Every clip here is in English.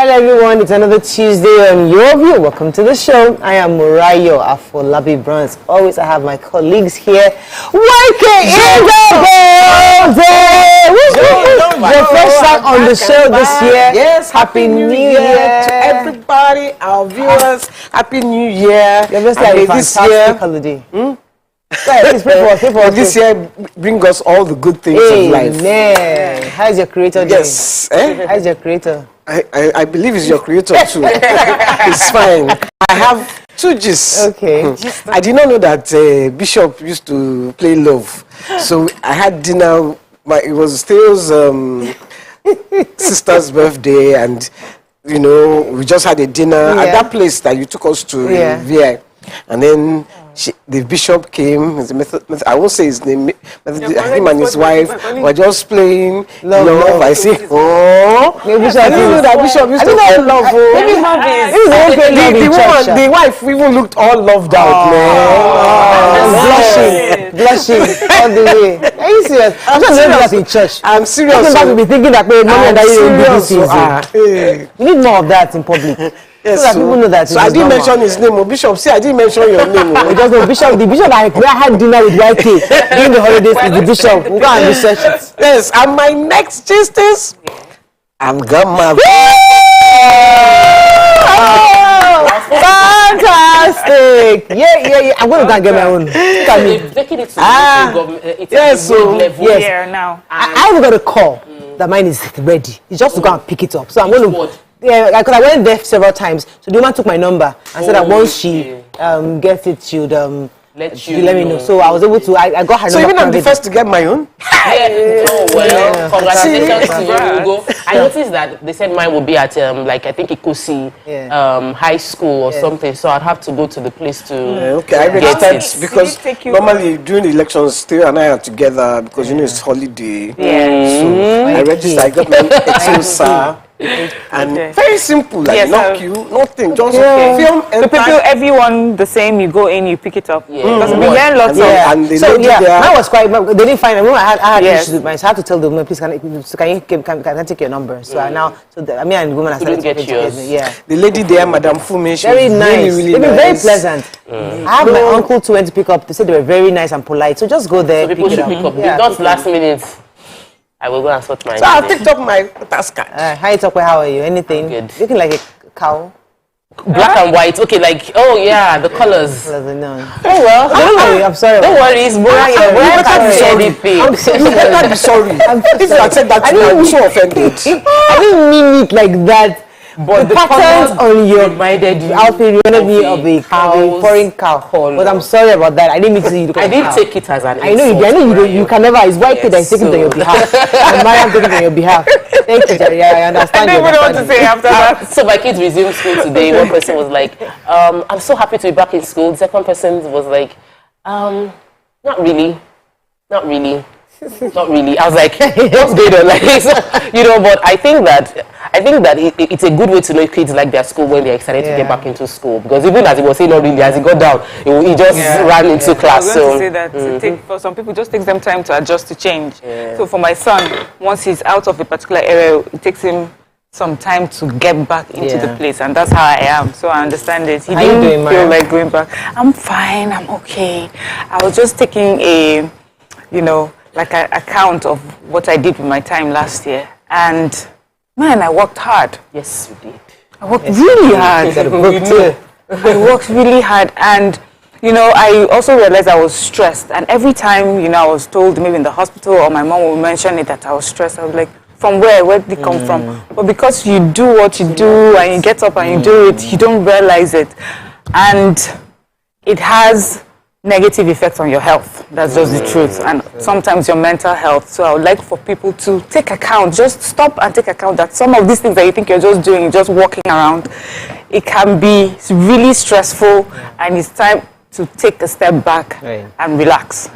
everyone, it's another Tuesday on Your View. Welcome to the show. I am Murayo Afolabi Brands. Always I have my colleagues here. Working in the building! Your first time on the show this year. Yes, Happy New Year to everybody, our viewers. Happy New Year. Your best day, fantastic holiday. This year bring us all the good things of life. Amen. How's your creator doing? Yes. How's your creator? I believe it's your creator too. It's fine. I have 2 G's. Okay. I did not know that Bishop used to play love. So I had dinner. It was Theo's sister's birthday, and we just had a dinner at that place that you took us to VI. And then the bishop came. I won't say his name. Him and his wife were just playing love. I say, oh, I didn't know that bishop used to play love. The wife even looked all loved out, man. Blushing all the way. Are you serious? I'm just doing that in church. I'm serious. I think be thinking that mommy and daddy you need more of that in public. Yes, so that people know that. So I didn't mention his name, Bishop. See, I didn't mention your name. Because the bishop I had dinner with YK during the holidays with the bishop. We'll go and research it. Yes, and my next gist is I'm gonna fantastic! Yeah. I'm gonna go and get my own. Yes, so yes. Now I got a call that mine is ready. It's just to go and pick it up. So I'm going to. Yeah, because I went there several times. So the woman took my number and said that once she gets it, she'd let me know. So I was able to. I got her number. So even I'm the first to get my own. Congratulations to you, Hugo. I noticed that they said mine would be at like I think Ikosi high school or something. So I'd have to go to the place to. Okay, I registered because normally during the elections, Theo and I are together because it's holiday. Yeah. So I registered. I got my Exosa. And very simple, like not you, nothing, just film and everyone the same. You go in, you pick it up. Because we learn lots of. And they mine was quite. They didn't find. I had issues with mine. So I had to tell the woman, please, can I take your number? So I now, me and the woman are starting to get yours. Yeah. The lady there, Madame Fume, she very was nice. Really They've been nice. very pleasant. I have my uncle too went to pick up. They said they were very nice and polite. So just go there. So people should pick up. Not last minute. I will go and sort mine. So I'll pick up my task card. Hi, Tokwe, how are you? Anything? Good. Looking like a cow. Black and white. Okay, like, the colors. No. Oh, well. I'm sorry. Don't worry, it's Bora. You better be sorry. If I said that to you, I'm so offended. I didn't mean it like that. But the patterns on your outfit reminded me of a foreign cow. But I'm sorry about that. I didn't mean to see you look like a cow. I didn't take it as an I know you can never. It's white kid that is taking it on your behalf. And Mariam taking it on your behalf. Thank you, Jerry. I understand. I don't know what to say after that. So my kids resumed school today. One person was like, I'm so happy to be back in school. The second person was like, not really. Not really. I was like, what's going on? Like, but I think that it's a good way to know kids like their school when they're excited to get back into school. Because even as he was saying, not really, as he got down, he just ran into class. I was going to say that for some people, it just takes them time to adjust to change. So for my son, once he's out of a particular area, it takes him some time to get back into the place, and that's how I am. So I understand it. He didn't feel like going back. I'm fine. I'm okay. I was just taking a, like an account of what I did with my time last year, and man, I worked hard. Yes, you did. I worked really hard. I worked really hard, and I also realized I was stressed. And every time I was told, maybe in the hospital or my mom would mention it, that I was stressed, I was like, from where did it come from? But because you do what you do and you get up and you do it, you don't realize it, and it has negative effects on your health. That's just the truth. And sometimes your mental health. So I would like for people to take account, just stop and take account that some of these things that you think you're just doing, just walking around, it can be really stressful, and it's time to take a step back and relax.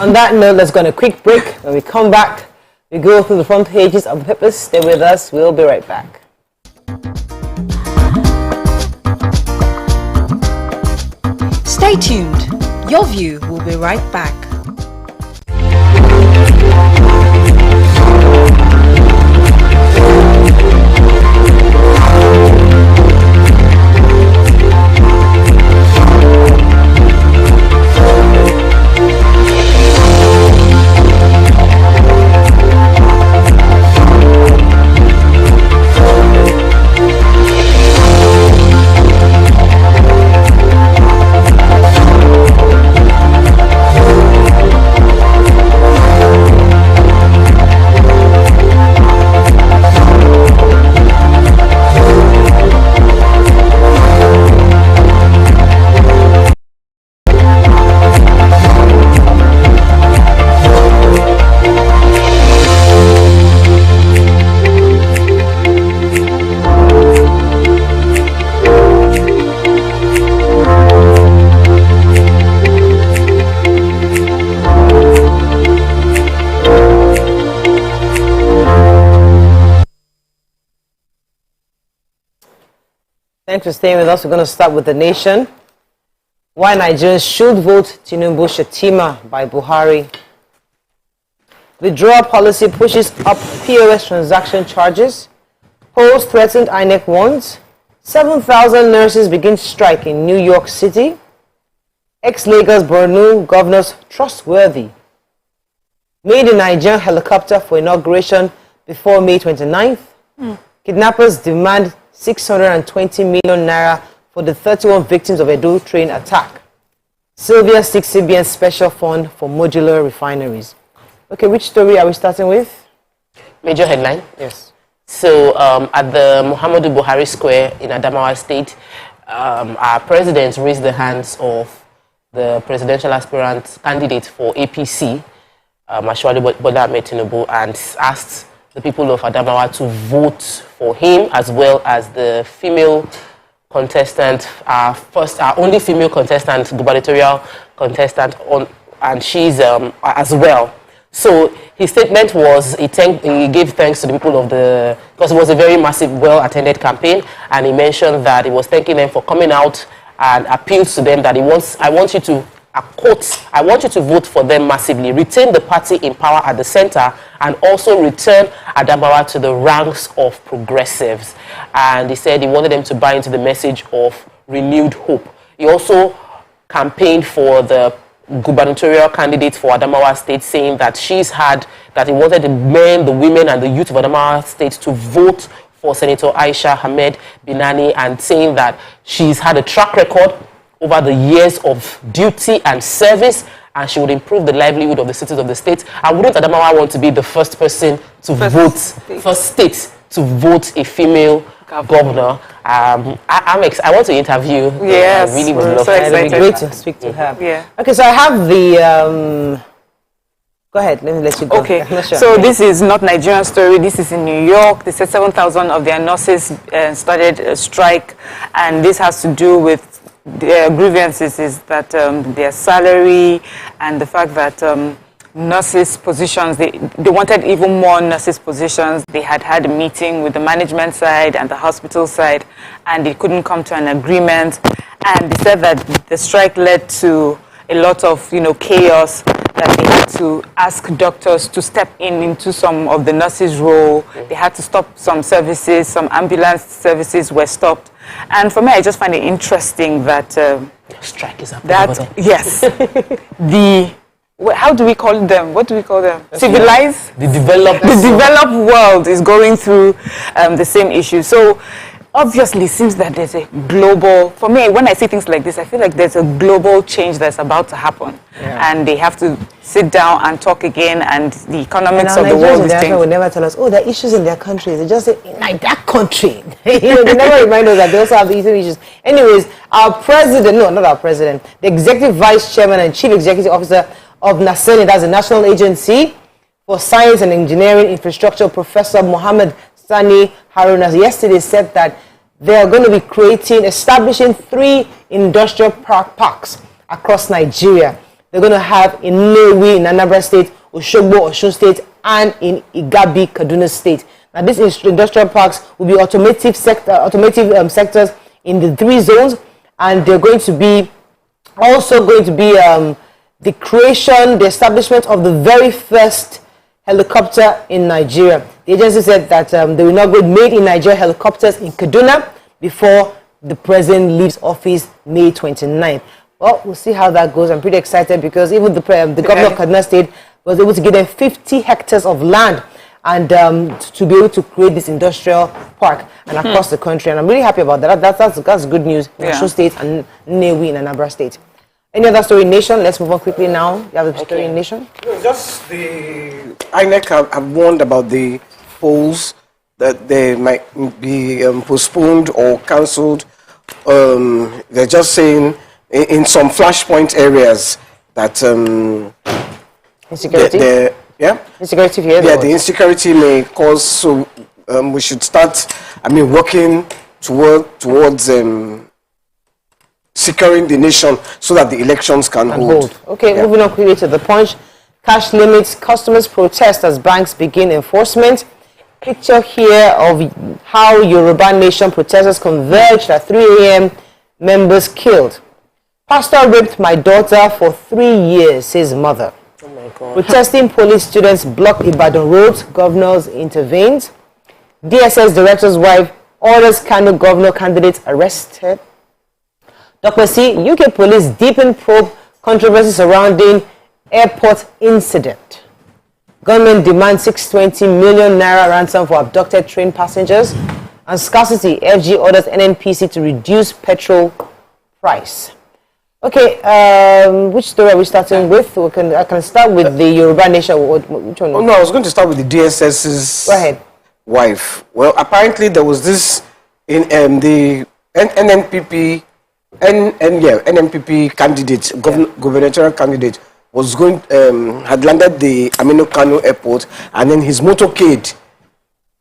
On that note, let's go on a quick break. When we come back, we go through the front pages of the papers. Stay with us. We'll be right back. Stay tuned. Your View will be right back. Thanks for staying with us. We're going to start with The Nation. Why Nigerians should vote Tinubu Shetima by Buhari. Withdrawal policy pushes up POS transaction charges. Polls threatened, INEC warns. 7,000 nurses begin strike in New York City. Ex-Lagos Borno governors trustworthy. Made in Nigerian helicopter for inauguration before May 29th. Kidnappers demand 620 million naira for the 31 victims of Edo train attack. Sylvia seeks CBN special fund for modular refineries. Okay, which story are we starting with? Major headline. Yes. So at the Muhammadu Buhari Square in Adamawa State, our president raised the hands of the presidential aspirant candidate for APC, Ashwadu Bola Ahmed Tinubu, and asked the people of Adamawa to vote for him, as well as the female contestant, our only female contestant, gubernatorial contestant, and she's as well. So his statement was, he gave thanks to the people of because it was a very massive, well-attended campaign, and he mentioned that he was thanking them for coming out and appeals to them that I want you to vote for them massively, retain the party in power at the center, and also return Adamawa to the ranks of progressives. And he said he wanted them to buy into the message of renewed hope. He also campaigned for the gubernatorial candidate for Adamawa State, saying that that he wanted the men, the women, and the youth of Adamawa State to vote for Senator Aisha Ahmed Binani, and saying that she's had a track record over the years of duty and service, and she would improve the livelihood of the citizens of the state. And wouldn't Adamawa want to be the first person to first state to vote a female governor? I want to interview. Yes, I really would love So it would be great to speak to her. Yeah. Okay, so I have the... Go ahead, let me let you go. Okay, I'm not sure. so this is not Nigerian story. This is in New York. They said 7,000 of their nurses started a strike, and this has to do with their grievances, is that their salary and the fact that nurses positions, they wanted even more nurses positions. They had a meeting with the management side and the hospital side, and they couldn't come to an agreement. And they said that the strike led to a lot of chaos, that they had to ask doctors to step into some of the nurses' role. They had to stop some services, some ambulance services were stopped. And for me, I just find it interesting that strike is happening. Yes, how do we call them? What do we call them? Civilized? The developed world is going through the same issue. So obviously, it seems that there's a global, for me, when I see things like this, I feel like there's a global change that's about to happen. Yeah. And they have to sit down and talk again, and the economics of the world is changing. They would never tell us, there are issues in their country. They just say, like that country. They never remind us that they also have these issues. Anyways, the Executive Vice Chairman and Chief Executive Officer of NASENI, that's the National Agency for Science and Engineering Infrastructure, Professor Mohammed Sani Haruna, yesterday said that they are going to be establishing 3 industrial parks across Nigeria. They're going to have in Nnewi in Anambra State, Osogbo, Osun State, and in Igabi, Kaduna State. Now, these industrial parks will be automotive sectors in the 3 zones, and they're going to be the establishment of the very first helicopter in Nigeria. The agency said that they will inaugurate made in Nigeria helicopters in Kaduna before the president leaves office May 29th. Well, we'll see how that goes. I'm pretty excited because even the governor of Kaduna State was able to give them 50 hectares of land and to be able to create this industrial park and across the country. And I'm really happy about that. That's good news in Osun State and Nnewi in Anambra State. Any other story in Nation? Let's move on quickly now. You have the story in Nation? No, just the INEC have warned about the polls that they might be postponed or cancelled. They're just saying in some flashpoint areas that insecurity. Insecurity here. Yeah, the insecurity may cause. So we should start. Working towards securing the nation so that the elections can hold. Okay, moving on quickly to the Punch. Cash limits, customers protest as banks begin enforcement. picture here of how Yoruba Nation protesters converged at 3 a.m. Members killed. Pastor raped my daughter for 3 years, says mother. Oh my God. Protesting police students blocked Ibadan roads. Governors intervened. DSS director's wife orders Kano governor candidates arrested. Dr. C, UK police deepen probe controversy surrounding airport incident. Government demands 620 million naira ransom for abducted train passengers. And scarcity, FG orders NNPC to reduce petrol price. Okay, which story are we starting with? I can start with the Yoruba Nation. Which one? Oh no, I was going to start with the DSS's Go ahead. wife. Well, apparently there was this in the NNPP candidate, gubernatorial candidate, was going had landed the Aminu Kano airport, and then his motorcade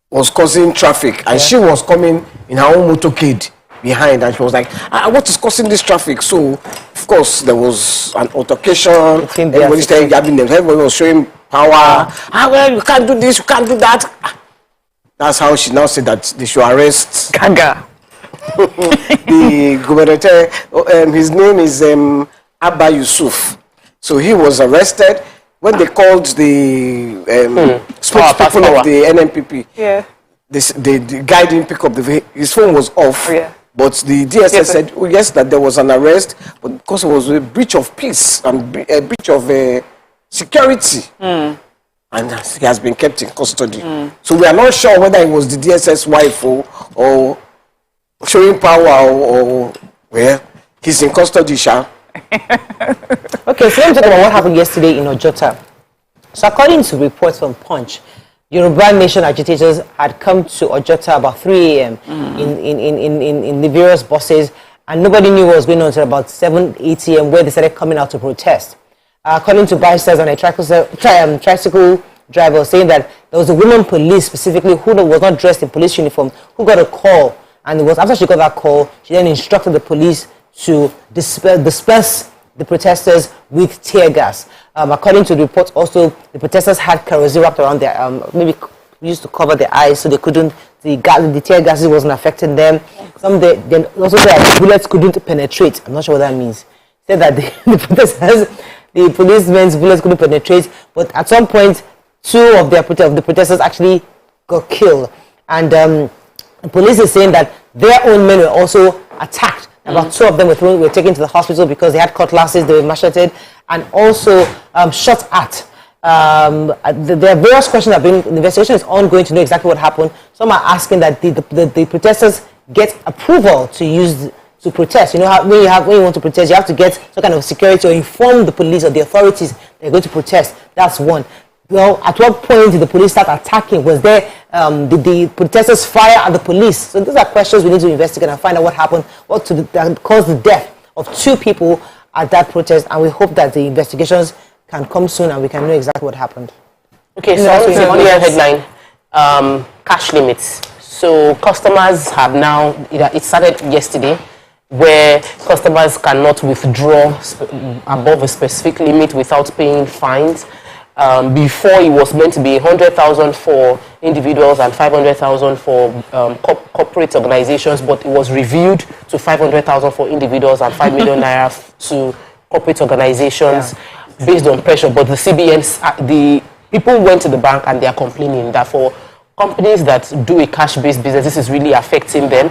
was causing traffic, and she was coming in her own motorcade behind, and she was like, what is causing this traffic? So of course there was an altercation. Everybody started grabbing them. Everybody was showing power. Well, you can't do this, you can't do that. That's how she now said that they should arrest Gaga. the gubernator. His name is Abba Yusuf. So he was arrested. When they called the spokespeople of the NNPP, the guy didn't pick up his phone was off. But the DSS said, yes, that there was an arrest, but because it was a breach of peace and a breach of security. And he has been kept in custody. So we are not sure whether it was the DSS wife or showing power or well, he's in custody, Sha. Okay, so let me talk about what happened yesterday in Ojota. So according to reports from Punch, Yoruba Nation agitators had come to Ojota about 3 a.m. in the various buses, and nobody knew what was going on until about 7, 8 a.m. where they started coming out to protest. According to bystanders and a tricycle driver saying that there was a woman police specifically who was not dressed in police uniform who got a call, and it was after she got that call, she then instructed the police to disperse the protesters with tear gas. According to the reports, also the protesters had kerosene wrapped around their maybe used to cover their eyes so they couldn't. The tear gases wasn't affecting them. Then also their bullets couldn't penetrate. I'm not sure what that means. Said that the policemen's bullets couldn't penetrate, but at some point, 2 of the protesters actually got killed. And the police is saying that their own men were also attacked. About 2 of them were taken to the hospital because they had cutlasses, they were macheted, and also shot at. There are various questions that have been, the investigation is ongoing to know exactly what happened. Some are asking that the protesters get approval to protest. You know how when you want to protest, you have to get some kind of security or inform the police or the authorities they're going to protest. That's one. Well, at what point did the police start attacking? Was there did the protesters fire at the police? So these are questions we need to investigate and find out what happened, that caused the death of 2 people at that protest, and we hope that the investigations can come soon and we can know exactly what happened. Okay, so on the headline, cash limits. So customers have now, it started yesterday, where customers cannot withdraw above a specific limit without paying fines. Before it was meant to be 100,000 for individuals and 500,000 for corporate organizations, but it was reviewed to 500,000 for individuals and 5 million naira to corporate organizations based on pressure. But the CBNs, the people went to the bank and they are complaining that for companies that do a cash-based business, this is really affecting them.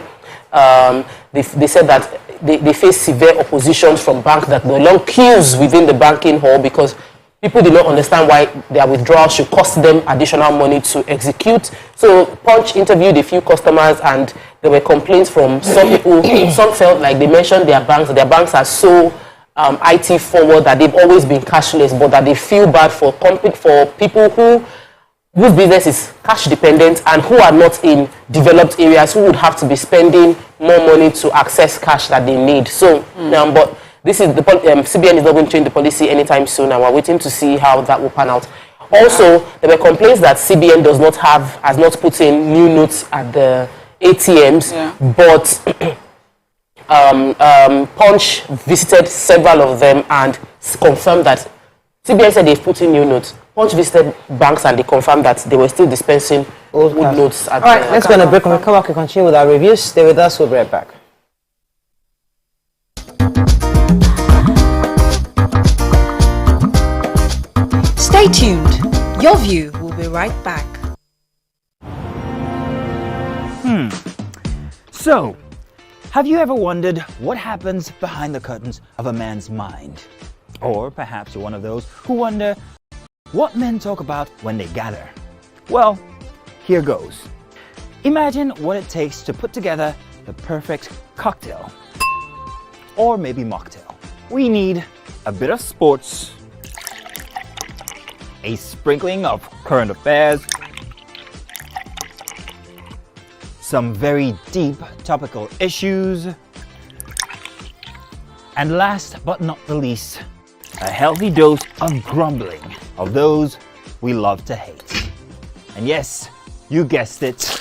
They said that they face severe opposition from banks, that there are long queues within the banking hall because people did not understand why their withdrawal should cost them additional money to execute. So Punch interviewed a few customers and there were complaints from some people. Some felt like they mentioned their banks are so IT forward that they've always been cashless, but that they feel bad for people whose business is cash dependent and who are not in developed areas, who would have to be spending more money to access cash that they need. So, but this is the CBN is not going to change the policy anytime soon, and we're waiting to see how that will pan out. Also, there were complaints that CBN has not put in new notes at the ATMs, but Punch visited several of them and confirmed that CBN said they've put in new notes, Punch visited banks and they confirmed that they were still dispensing old notes. All right, let's go on a break. When we come back, we continue with our reviews. Stay with us. We'll be right back. Stay tuned. Your View will be right back. So, have you ever wondered what happens behind the curtains of a man's mind? Or perhaps you're one of those who wonder what men talk about when they gather. Well, here goes. Imagine what it takes to put together the perfect cocktail. Or maybe mocktail. We need a bit of sports, a sprinkling of current affairs, some very deep topical issues, and last but not the least, a healthy dose of grumbling of those we love to hate. And yes, you guessed it,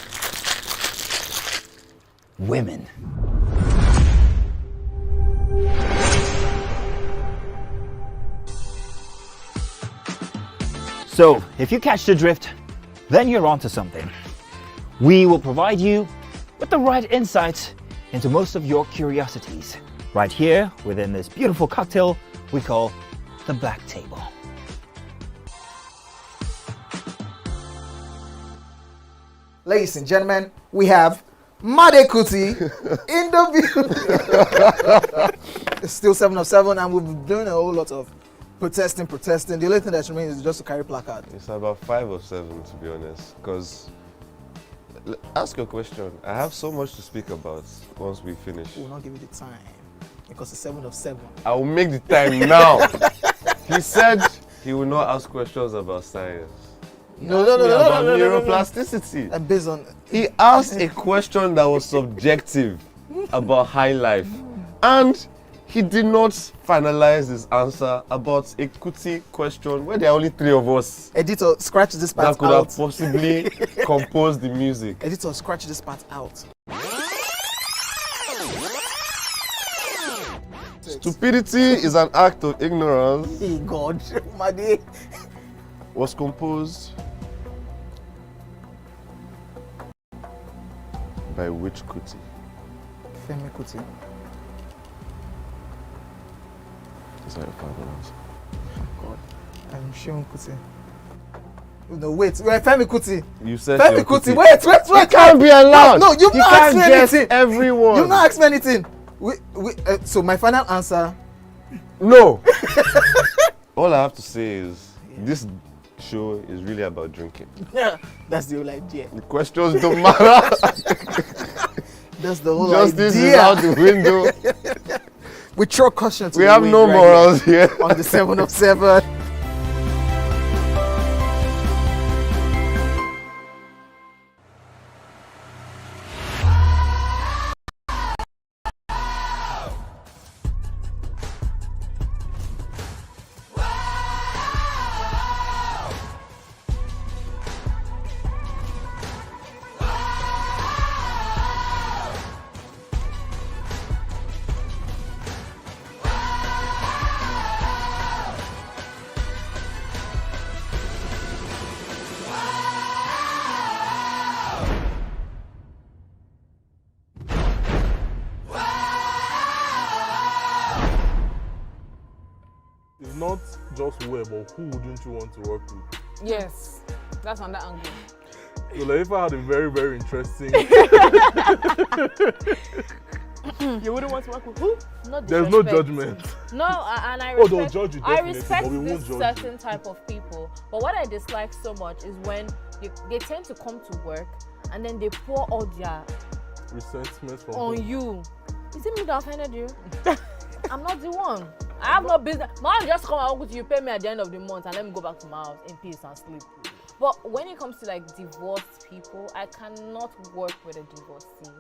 women. So, if you catch the drift, then you're onto something. We will provide you with the right insights into most of your curiosities, right here within this beautiful cocktail we call the Black Table. Ladies and gentlemen, we have Made Kuti in the view. It's still 7 of 7, and we've been doing a whole lot of protesting. The only thing that remains is just to carry placard. It's about 5 of 7, to be honest, because ask your question. I have so much to speak about once we finish. We will not give you the time because it's 7 of 7. I will make the time now. He said he will not ask questions about science. No. Neuroplasticity. And based on He asked a question that was subjective about high life, and he did not finalize his answer about a Kuti question where there are only 3 of us editor, scratch this part that could out. have possibly composed the music. Editor, scratch this part out. Stupidity is an act of ignorance. Hey God, Made. Was composed by which Kuti? Femi Kuti. Is that your final answer? God, I'm Seun Kuti. No, wait, Femi Kuti. You said Femi Seun Kuti. Kuti. Wait. Can't be allowed. No, you've He not can't asked me guess anything. everyone. You've not asked me anything. So my final answer. No. All I have to say is this show is really about drinking. Yeah, that's the whole idea. The questions don't matter. That's the whole Justice idea. is out the window. We throw caution to We the have wind no right morals here. on the 7 of 7. It's not just where, but who wouldn't you want to work with? Yes, that's on that angle. So like, if I had a very, very interesting... You wouldn't want to work with who? Not There's no disrespect. judgment. No, and I Oh, respect, they'll judge you I definitely, respect but we this won't judge certain you. type of people. But what I dislike so much is when they tend to come to work and then they pour all their Resentment from on who? you. Is it me that offended you? I'm not the one. I have no business. My man just come and work with you, pay me at the end of the month, and let me go back to my house in peace and sleep. But when it comes to like divorced people, I cannot work with a divorcee.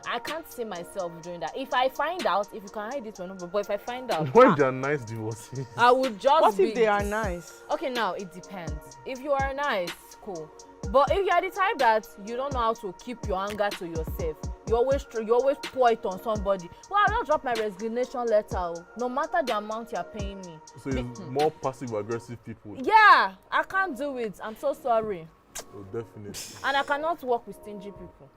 I can't see myself doing that. If I find out, if you can hide it or not, but if I find out, When they're nice divorcees. I would just What be... if they are nice? Okay, now it depends. If you are nice, cool. But if you are the type that you don't know how to keep your anger to yourself, you always pour it on somebody. Well, I'll just drop my resignation letter. No matter the amount you're paying me. So it's more passive-aggressive people. Yeah, I can't do it. I'm so sorry. Oh, definitely. And I cannot work with stingy people.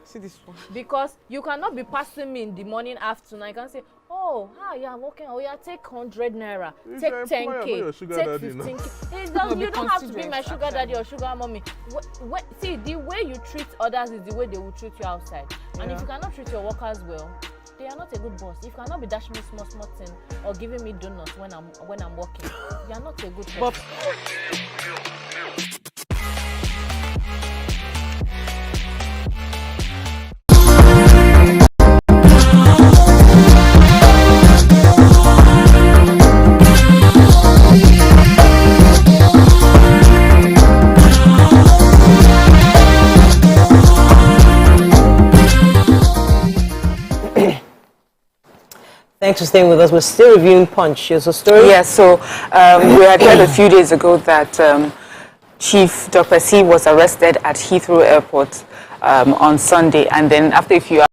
See this one. Because you cannot be passing me in the morning, afternoon. I can say, oh, yeah, I'm working. Oh, yeah, take 100 naira, take 10K, take 15K. You don't have to be my sugar daddy or sugar mommy. See, the way you treat others is the way they will treat you outside. And if you cannot treat your workers well, they are not a good boss. If you cannot be dashing me small thing or giving me donuts when I'm working, you are not a good boss. Thanks for staying with us. We're still reviewing Punch. Here's a story. Yes, so we had heard a few days ago that Chief Dr. C was arrested at Heathrow Airport on Sunday, and then after a few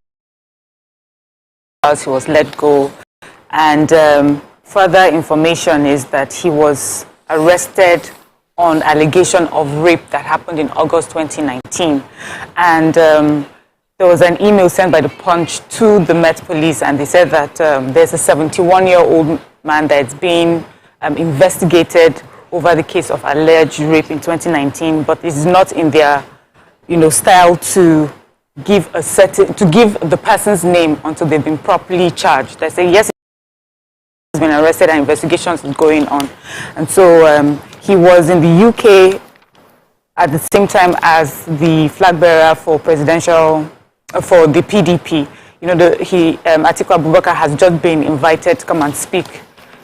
hours he was let go. And further information is that he was arrested on allegation of rape that happened in August 2019. And there was an email sent by the Punch to the Met Police, and they said that there's a 71-year-old man that's being investigated over the case of alleged rape in 2019, but it's not in their, style to give the person's name until they've been properly charged. They say yes, he's been arrested and investigations is going on, and so he was in the UK at the same time as the flag bearer for for the PDP. Atiku Abubakar has just been invited to come and speak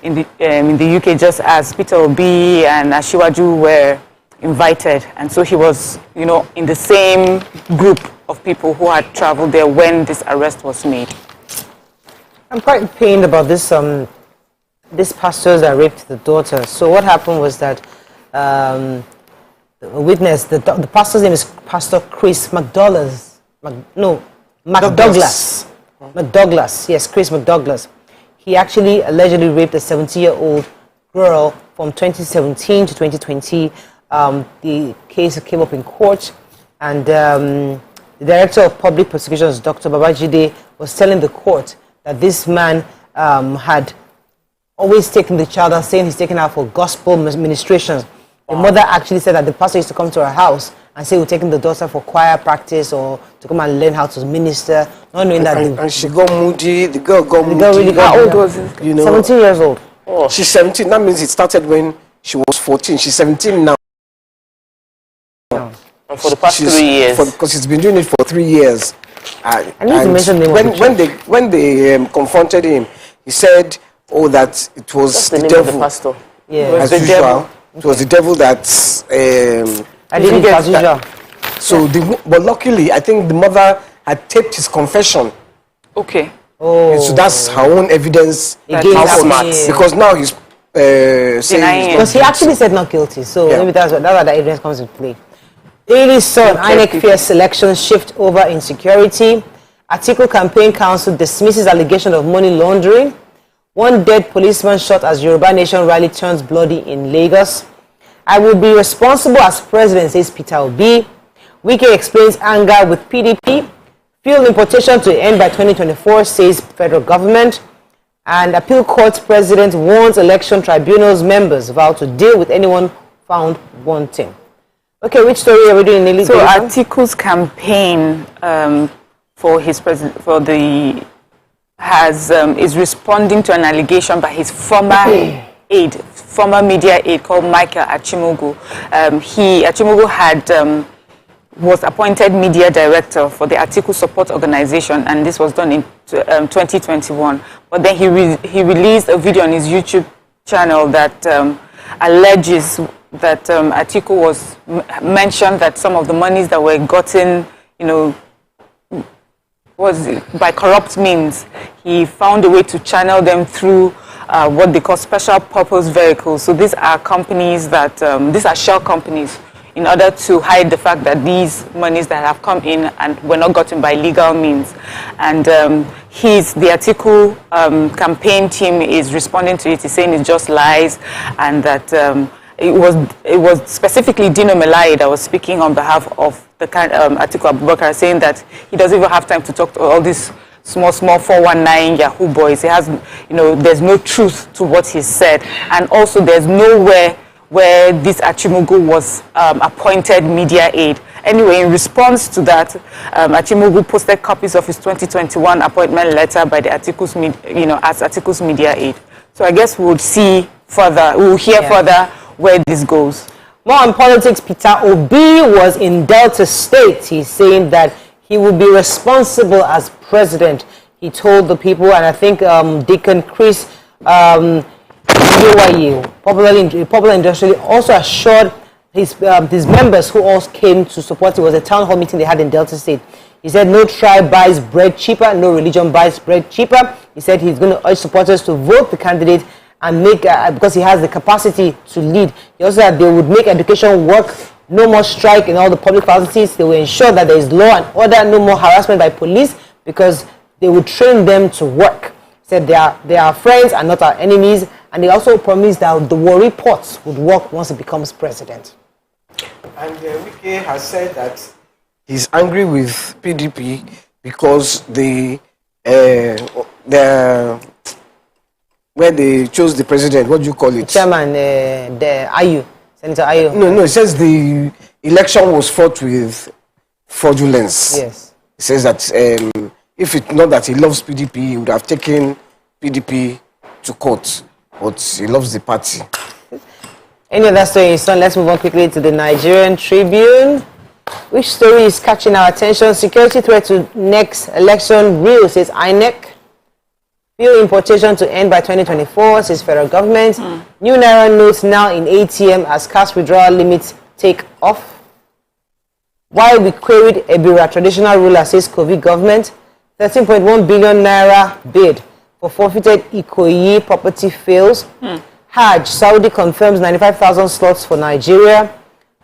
in the UK, just as Peter Obi and Asiwaju were invited, and so he was, in the same group of people who had traveled there when this arrest was made. I'm quite pained about this. These pastors that raped the daughter. So what happened was that the witness, the pastor's name is Pastor Chris McDouglas. McDouglas. McDouglas, yes, Chris McDouglas. He actually allegedly raped a 70-year-old girl from 2017 to 2020. The case came up in court, and the Director of Public Prosecutions, Dr. Babajide, was telling the court that this man had always taken the child out, saying he's taken her for gospel ministrations. The mother actually said that the pastor used to come to her house and say we're taking the daughter for choir practice or to come and learn how to minister, not knowing that. And she got moody. The girl got moody. Really got how old was it? 17 years old. Oh. She's 17. That means it started when she was 14. She's 17 now. And for the past 3 years. Because she's been doing it for 3 years. I need to mention the name when they confronted him, he said, "Oh, that it was the devil." Of the pastor. Yeah, as usual. It was the devil that. I didn't get as usual. So, but luckily, I think the mother had taped his confession. Okay. Oh. So that's her own evidence. Because now he's saying. Because he actually said not guilty. So maybe that's why the evidence comes into play. Daily Sun, INEC fears selection shift over insecurity. Atiku Campaign Council dismisses allegation of money laundering. One dead policeman shot as Yoruba Nation rally turns bloody in Lagos. I will be responsible as president, says Peter Obi. Wike explains anger with PDP. Fuel importation to end by 2024, says federal government. And appeal court president warns election tribunals members vow to deal with anyone found wanting. Okay, which story are we doing, Nelly? So Atiku's campaign for his is responding to an allegation by his former media aide called Michael Achimogu. Achimogu was appointed media director for the Atiku Support Organization, and this was done in 2021. But then he released a video on his YouTube channel that alleges that Atiku was mentioned that some of the monies that were gotten, was by corrupt means. He found a way to channel them through what they call special purpose vehicles. So these are companies that, these are shell companies, in order to hide the fact that these monies that have come in and were not gotten by legal means. And the Atiku campaign team is responding to it. He's saying it's just lies, and that it was specifically Dino Melai that was speaking on behalf of the Atiku Abubakar, saying that he doesn't even have time to talk to all these small 419 Yahoo boys. He has, there's no truth to what he said, and also there's nowhere where this Achimugu was appointed media aide. Anyway, in response to that, Achimugu posted copies of his 2021 appointment letter by the Atiku's, as Atiku's media aide. So I guess we'll hear further where this goes. More on politics, Peter Obi was in Delta State. He's saying that he will be responsible as president. He told the people, and I think Deacon Chris popular industrially, also assured his members who also came to support. It was a town hall meeting they had in Delta State. He said no tribe buys bread cheaper, no religion buys bread cheaper. He said he's going to urge supporters to vote the candidate and make, because he has the capacity to lead. He also said they would make education work, no more strike in all the public facilities. They will ensure that there is law and order, no more harassment by police, because they would train them to work. He said they are friends and not our enemies. And they also promised that the war reports would work once he becomes president. And Wike has said that he's angry with PDP because when they chose the president, what do you call it? The chairman, the Ayu, Senator Ayu. No, it says the election was fought with fraudulence. Yes. It says that if it's not that he loves PDP, he would have taken PDP to court. But he loves the party. Any other story, son? Let's move on quickly to the Nigerian Tribune. Which story is catching our attention? Security threat to next election real, says INEC. Fuel importation to end by 2024, says federal government. New Naira notes now in ATM as cash withdrawal limits take off. Why we queried Ebira traditional ruler, says COVID government. 13.1 billion Naira bid for forfeited Ikoyi property fails. Hajj, Saudi confirms 95,000 slots for Nigeria.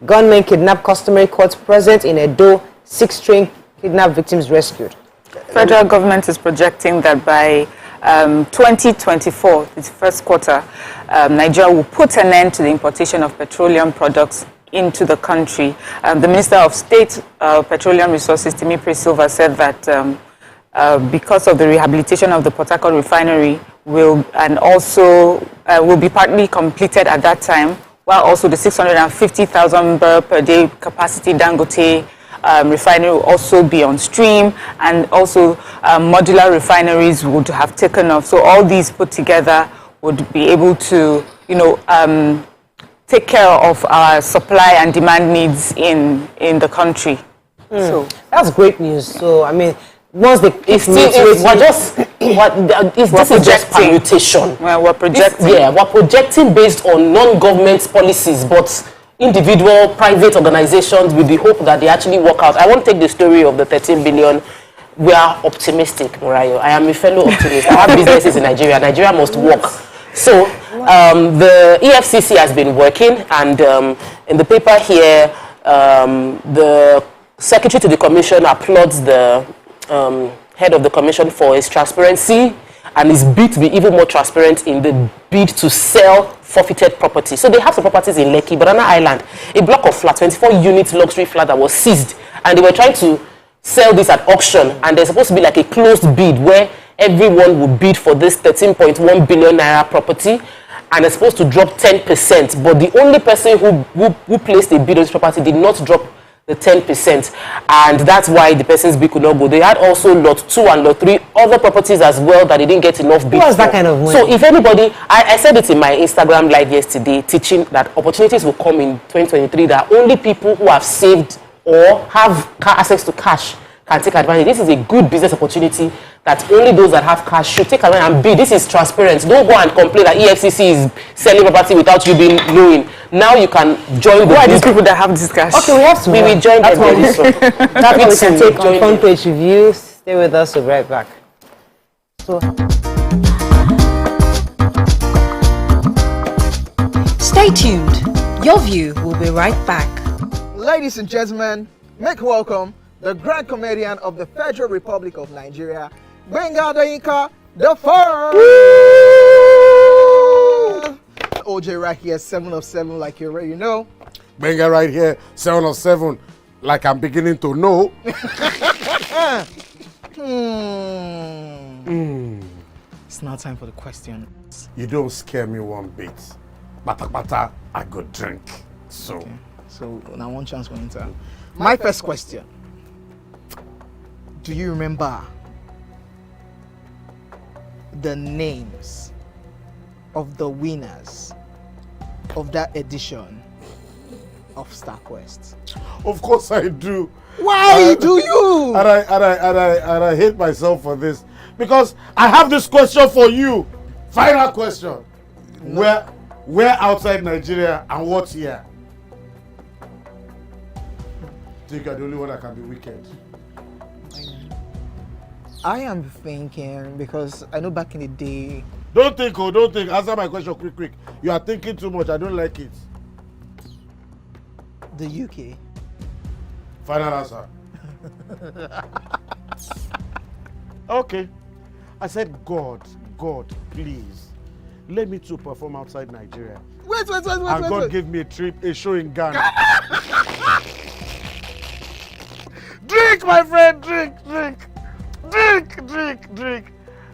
Gunmen kidnap customary court present in Edo. 6 trained kidnap victims rescued. Federal government is projecting that by 2024, this first quarter, Nigeria will put an end to the importation of petroleum products into the country. The Minister of State Petroleum Resources, Timipre Silva, said that because of the rehabilitation of the Port Harcourt refinery will be partly completed at that time, while also the 650,000 barrel per day capacity Dangote refinery will also be on stream, and also modular refineries would have taken off. So all these put together would be able to, take care of our supply and demand needs in the country. So that's great news. So I mean, once the it's just permutation. Well, we're projecting. We're projecting based on non-government policies, but individual private organizations with the hope that they actually work out. I won't take the story of the 13 billion. We are optimistic, Murayo. I am a fellow optimist. I have businesses in Nigeria. Nigeria must work. So the EFCC has been working, and in the paper here, the secretary to the commission applauds the head of the commission for his transparency and his bid to be even more transparent in the bid to sell forfeited property. So they have some properties in Lekki, Banana Island, a block of flat, 24-unit luxury flat that was seized, and they were trying to sell this at auction, and there's supposed to be like a closed bid where everyone would bid for this 13.1 billion naira property, and they're supposed to drop 10%, but the only person who placed a bid on this property did not drop the 10%, and that's why the person's bid could not go. They had also lot 2 and lot 3 other properties as well that they didn't get enough bids. Who has that kind of money? So if anybody, I said it in my Instagram live yesterday, teaching that opportunities will come in 2023, that only people who have saved or have access to cash can take advantage. This is a good business opportunity that only those that have cash should take advantage and bid. This is transparent. Don't go and complain that EFCC is selling property without you being knowing. Now you can join the. Who are these people that have this cash? Okay, we have to. We will join them. That's what we can take on front page review. Stay with us. We'll be right back. So. Stay tuned. Your View will be right back. Ladies and gentlemen, make welcome the grand comedian of the Federal Republic of Nigeria, Benga Dainka the first. OJ right here, 7 of 7, like you already know. Benga right here, 7 of 7, like I'm beginning to know. It's now time for the questions. You don't scare me one bit. Bata bata, I go drink. So. Okay. So now one chance for enter. My first question. Do you remember the names of the winners of that edition of StarQuest? Of course I do. Why do you? And I hate myself for this. Because I have this question for you. Final question. No. Where outside Nigeria and what year? Think you're the only one that can be wicked. I am thinking because I know back in the day. Don't think, don't think. Answer my question quick. You are thinking too much. I don't like it. The UK. Final answer. Okay. I said, God, please, let me to perform outside Nigeria. Wait. And God gave me a show in Ghana. Drink, my friend, drink.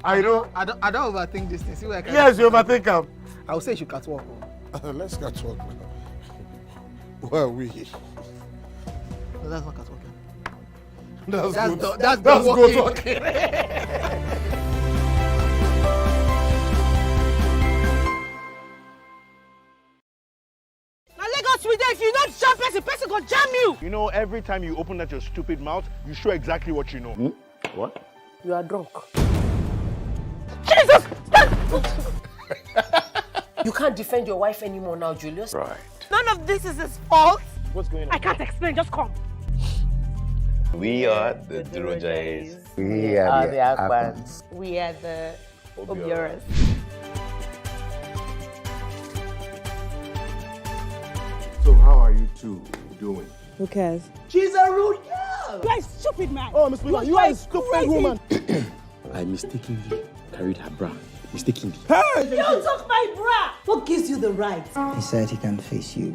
I don't overthink this thing. See where I can. Yes, you overthink them. I would say you should catwalk. Let's catwalk now. Where are we? No, that's not catwalking. That's good talking. If you don't jump person gonna jam you. You know, every time you open that your stupid mouth, you show exactly what you know. What? You are drunk. Jesus! You can't defend your wife anymore now, Julius. Right. None of this is his fault. What's going on? I can't explain, just come. We are the Durojais. We are the Akbans. We are the Obioras. So how are you two doing? Who cares? She's a rude girl. You are a stupid man. Oh, Miss Mila, you are a stupid woman. I mistakenly carried her bra. Mistakenly. Hey! You took my bra! What gives you the right? He said he can face you.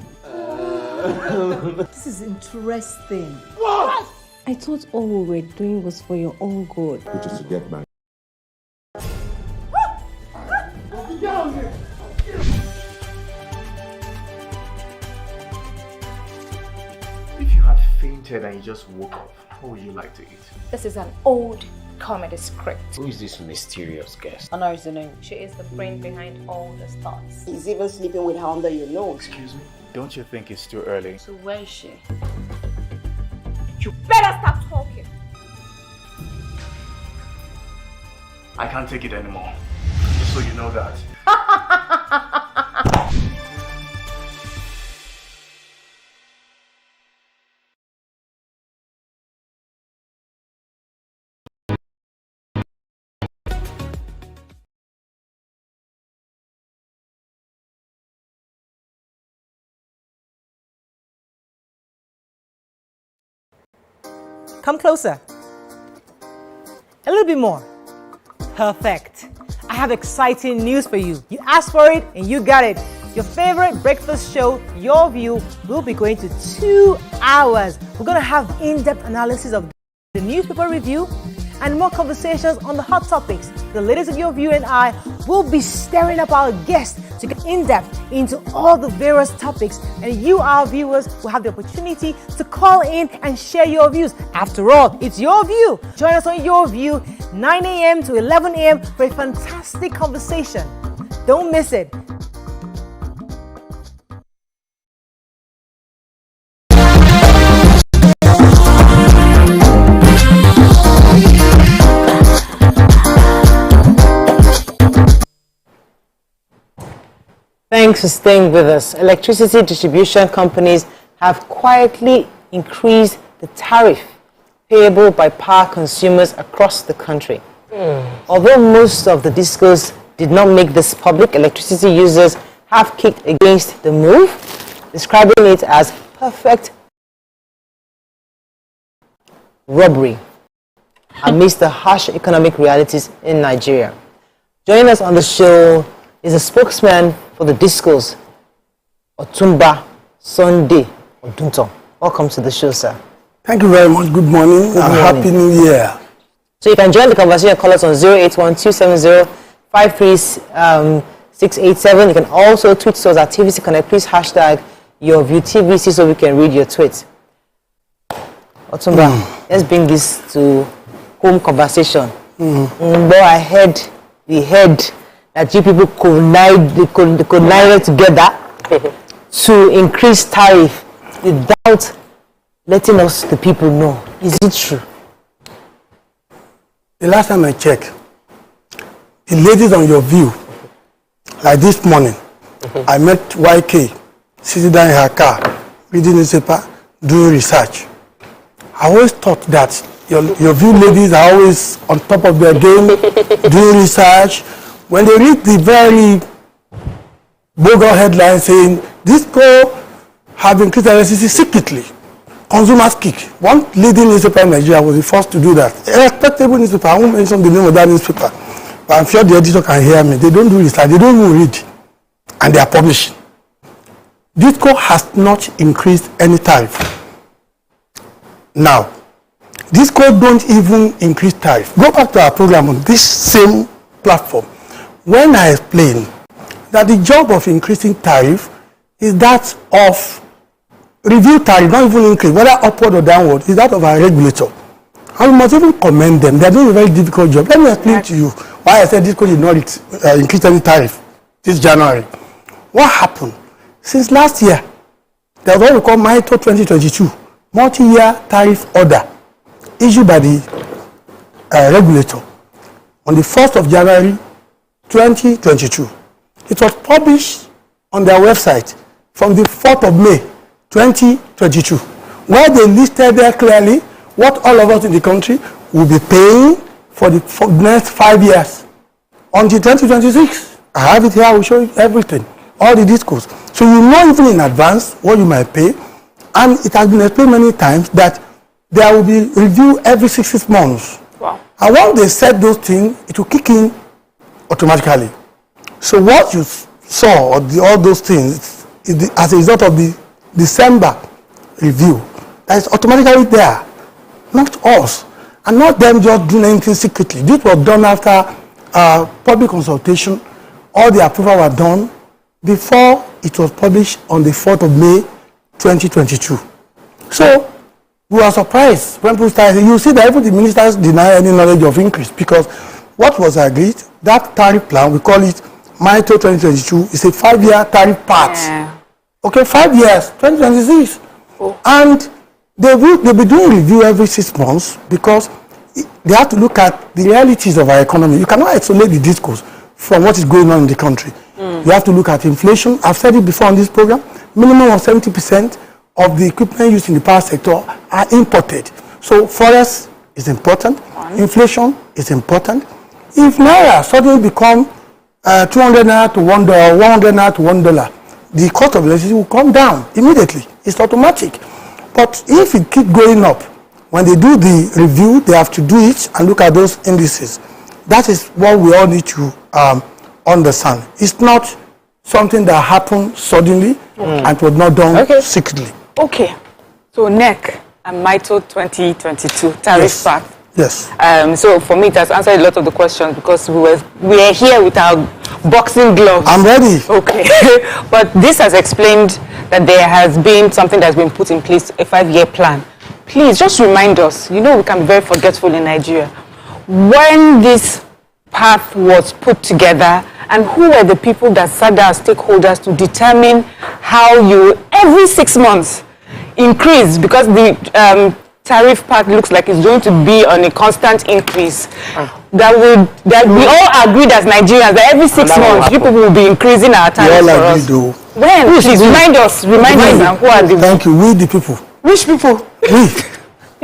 This is interesting. What? I thought all we were doing was for your own good. Which is to get married. If you had fainted and you just woke up, what would you like to eat? This is an old comedy script. Who is this mysterious guest? Honor is the name. She is the brain behind all the stars. He's even sleeping with her under your nose. Excuse me? Don't you think it's too early? So where is she? You better stop talking. I can't take it anymore. Just so you know that. Come closer. A little bit more. Perfect. I have exciting news for you. You asked for it and you got it. Your favorite breakfast show, Your View, will be going to 2 hours. We're going to have in-depth analysis of the newspaper review and more conversations on the hot topics. The ladies of Your View and I will be stirring up our guests to get in-depth into all the various topics, and you, our viewers, will have the opportunity to call in and share your views. After all, it's your view. Join us on Your View, 9 a.m. to 11 a.m. for a fantastic conversation. Don't miss it. Thanks for staying with us. Electricity distribution companies have quietly increased the tariff payable by power consumers across the country. Although most of the discos did not make this public, electricity users have kicked against the move, describing it as perfect robbery amidst the harsh economic realities in Nigeria. Joining us on the show is a spokesman for the discos, Otumba Sunday Odunton. Welcome to the show, sir. Thank you very much. Good morning and Happy New Year. So you can join the conversation, call us on 081-270-53687. You can also tweet to us at TVC Connect. Please hashtag YourViewTVC so we can read your tweets. Otumba, let's bring this to home conversation. But I heard that you people connived together to increase tariff without letting us, the people, know. Is it true? The last time I checked, the ladies on your view, like this morning, I met YK sitting down in her car, reading newspaper, doing research. I always thought that your view ladies are always on top of their game, doing research. When they read the very bogus headline saying, Disco have increased electricity secretly, consumers kick. One leading newspaper in Nigeria was the first to do that. A respectable newspaper, I won't mention the name of that newspaper, but I'm sure the editor can hear me. They don't do research, they don't even read, and they are publishing. Disco has not increased any tariff. Now, Disco don't even increase tariff. Go back to our program on this same platform. When I explained that the job of increasing tariff is that of review tariff, not even increase, whether upward or downward, is that of our regulator. And we must even commend them. They are doing a very difficult job. Let me explain to you why I said Disco did not increase any tariff this January. What happened? Since last year, there was what we call MITO 2022, multi-year tariff order, issued by the regulator on the 1st of January 2022. It was published on their website from the 4th of May 2022, where they listed there clearly what all of us in the country will be paying for the next 5 years until 2026. I have it here, I will show you everything, all the discos. So you know even in advance what you might pay, and it has been explained many times that there will be review every 6 months. Wow. And once they set those things, it will kick in automatically. So what you saw, all those things, as a result of the December review, that is automatically there. Not us. And not them just doing anything secretly. This was done after public consultation. All the approval were done before it was published on the 4th of May 2022. So we were surprised when people started. You see that even the ministers deny any knowledge of increase, because what was agreed, that tariff plan, we call it MITO 2022, is a 5-year tariff path. Yeah. Okay, 5 years, 2026. Oh. And they'll be doing review every 6 months because they have to look at the realities of our economy. You cannot isolate the discourse from what is going on in the country. You have to look at inflation. I've said it before on this program, minimum of 70% of the equipment used in the power sector are imported. So forex is important, inflation is important. If Naira suddenly become 200 Naira to $1, 100 Naira to $1, the cost of electricity will come down immediately. It's automatic. But if it keeps going up, when they do the review, they have to do it and look at those indices. That is what we all need to understand. It's not something that happened suddenly and was not done secretly. Okay. So NEC and MITO 2022 tariff pact. Yes. So for me, it has answered a lot of the questions because we are here with our boxing gloves. I'm ready. Okay. But this has explained that there has been something that's been put in place, a 5-year plan. Please just remind us, you know we can be very forgetful in Nigeria. When this path was put together, and who were the people that sat down as stakeholders to determine how you, every 6 months, increase, because the tariff path looks like it's going to be on a constant increase. That we all agreed as Nigerians that every 6 months, you people will be increasing our tariffs for us. Though. When? Please remind us now. Who are the? Thank you. We the people. Which people? We.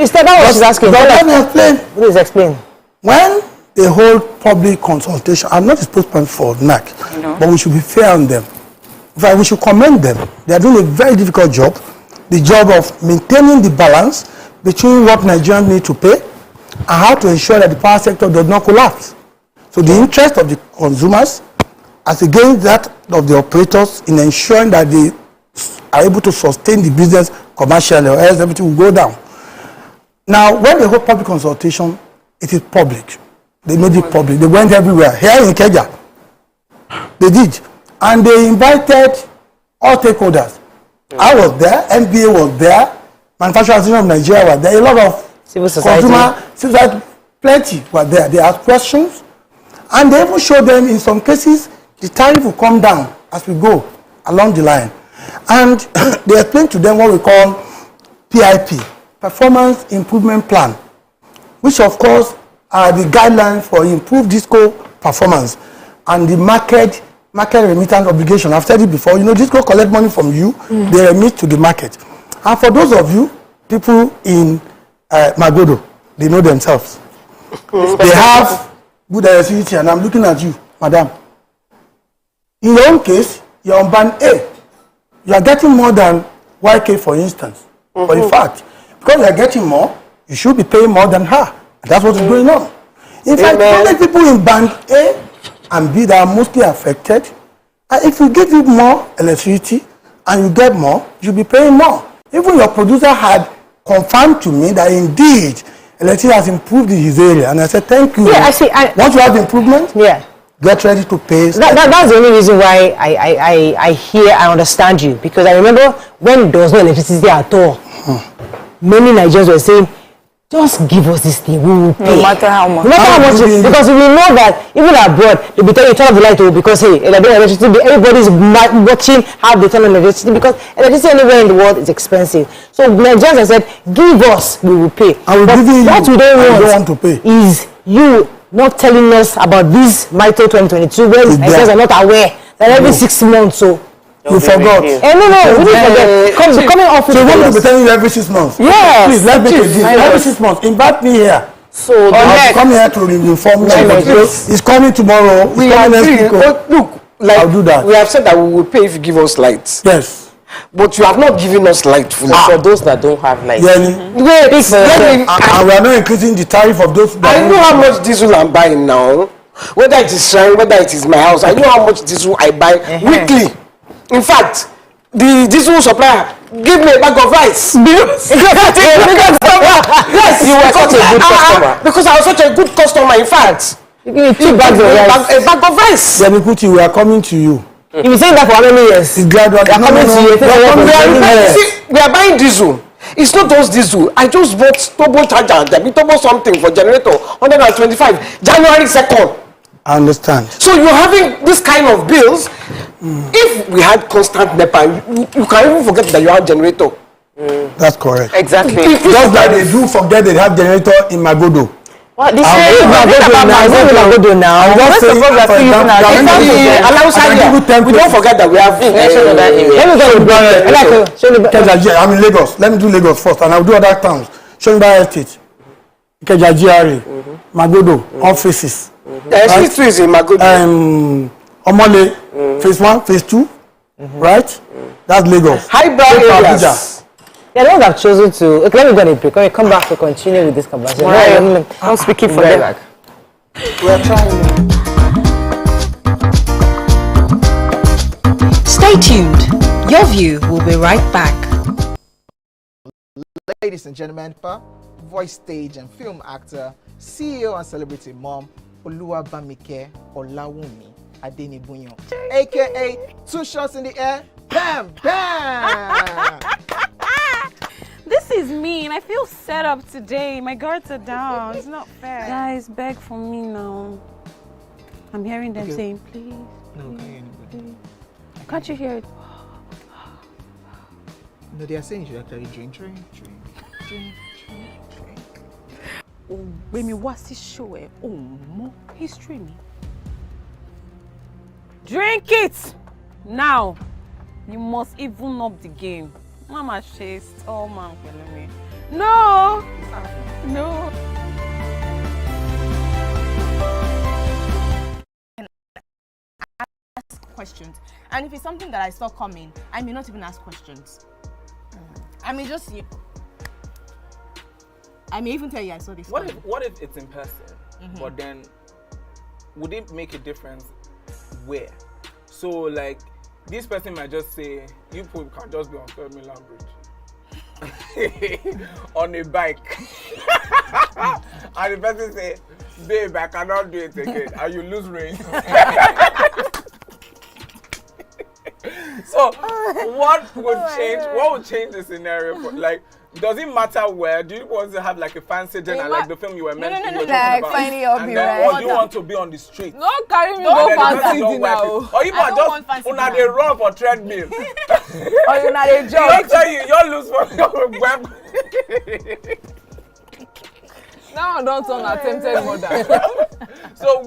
Instead of what she's asking. Let me explain. Please explain. When they hold public consultation, I'm not a spokesman for NAC, but we should be fair on them. In fact, we should commend them. They are doing a very difficult job. The job of maintaining the balance between what Nigerians need to pay and how to ensure that the power sector does not collapse. So the interest of the consumers as against that of the operators in ensuring that they are able to sustain the business commercially, or else everything will go down. Now, when they hold public consultation, it is public. They made it public. They went everywhere. Here in Kenya, they did. And they invited all stakeholders. I was there, NBA was there, Manufacturing Association of Nigeria was there, a lot of civil society, plenty were there. They asked questions, and they even showed them in some cases the tariff will come down as we go along the line. And they explained to them what we call PIP, Performance Improvement Plan, which of course are the guidelines for improved disco performance and the market remittance obligation. I've said it before, disco collect money from you, they remit to the market. And for those of you, people in Magodo, they know themselves. They have good electricity, and I'm looking at you, madam. In your own case, you're on band A. You are getting more than YK, for instance. But in fact, because you are getting more, you should be paying more than her. And that's what is going on. In fact, only people in band A and B that are mostly affected, and if we give you more electricity and you get more, you'll be paying more. Even your producer had confirmed to me that indeed electricity has improved in his area, and I said thank you. Yeah, once you have improvement, get ready to pay. That's the only reason why I understand you, because I remember when there was no electricity at all, many Nigerians were saying, just give us this thing, we will pay. No matter how much. No matter how much, because we know that even abroad, they'll be telling you turn off the light because hey, electricity, everybody's watching how they turn on electricity, because electricity anywhere in the world is expensive. So Nigerians have said, give us, we will pay. And but what we don't want to pay is you not telling us about this MITO 2022 when Nigerians are not aware that every 6 months you forgot. No, we didn't forget. Coming off. So you want me to be telling you every 6 months? Yes. Please, let's make a deal. Every 6 months. Invite me here. So I'll come here to inform you. It's coming tomorrow. We are look, like I'll do that. We have said that we will pay if you give us lights. Yes. But you have not given us light fully. For those that don't have light. And we are not increasing the tariff of those. I know how much diesel I'm buying now. Whether it is Shrine, whether it is my house, I know how much diesel I buy weekly. In fact, the diesel supplier give me a bag of rice. Yes, you were such a good customer. Because I was such a good customer. In fact, you give me 2 bags of rice. A bag of rice. Yemikuti, we are coming to you. You've been saying that for how many years? It's gradual. We are coming to you. We are buying diesel. It's not just diesel. I just bought turbo charger, turbo something for generator, 125, January 2nd. I understand. So you're having this kind of bills. If we had constant NEPA, you can even forget that you have generator. That's correct. Exactly. Just like they do forget they have generator in Magodo. What this is Magodo now. First of all, we are still using our we don't forget that we have. I'm in Lagos. Let me do Lagos first, and I'll do other towns. Shonba Estate, Ikeja GRA, Magodo, offices. Right? Streets in Magodo. Omole, phase 1, phase 2, right? That's Lagos. Highbrow areas. Yeah, the ones I've chosen to. Okay, let me go on a break. When we come back to continue with this conversation. I'm speaking for them. We're trying. Stay tuned. Your View will be right back. Ladies and gentlemen, voice, stage, and film actor, CEO and celebrity mom, Oluwabamike Olawumi Adenibunyo, aka 2 shots in the air, bam, bam. This is mean. I feel set up today. My guards are down. It's not fair. Guys, beg for me now. I'm hearing them saying, please. No, please. Can't you hear it? No, they are saying you should actually drink. When you watch this show, more history me. Drink it now. You must even up the game. Mama chased. Oh man, me. No. Ask questions, and if it's something that I saw coming, I may not even ask questions. I may just I may even tell you I saw this. What if it's in person? But then, would it make a difference where? So like, this person might just say, you people can just be on 3rd Mainland Bridge on a bike, and the person say, babe, I cannot do it again, and you lose range. So what would change? What would change the scenario? Like, does it matter where? Do you want to have like a fancy dinner, like the film you were meant to be like finding your or do you want to be on the street? No, carry me go fancy dinner. Or you might just una dey run for treadmill. Or you na dey jog. Don't tell you lose for your web. Now I don't turn attempted murder. So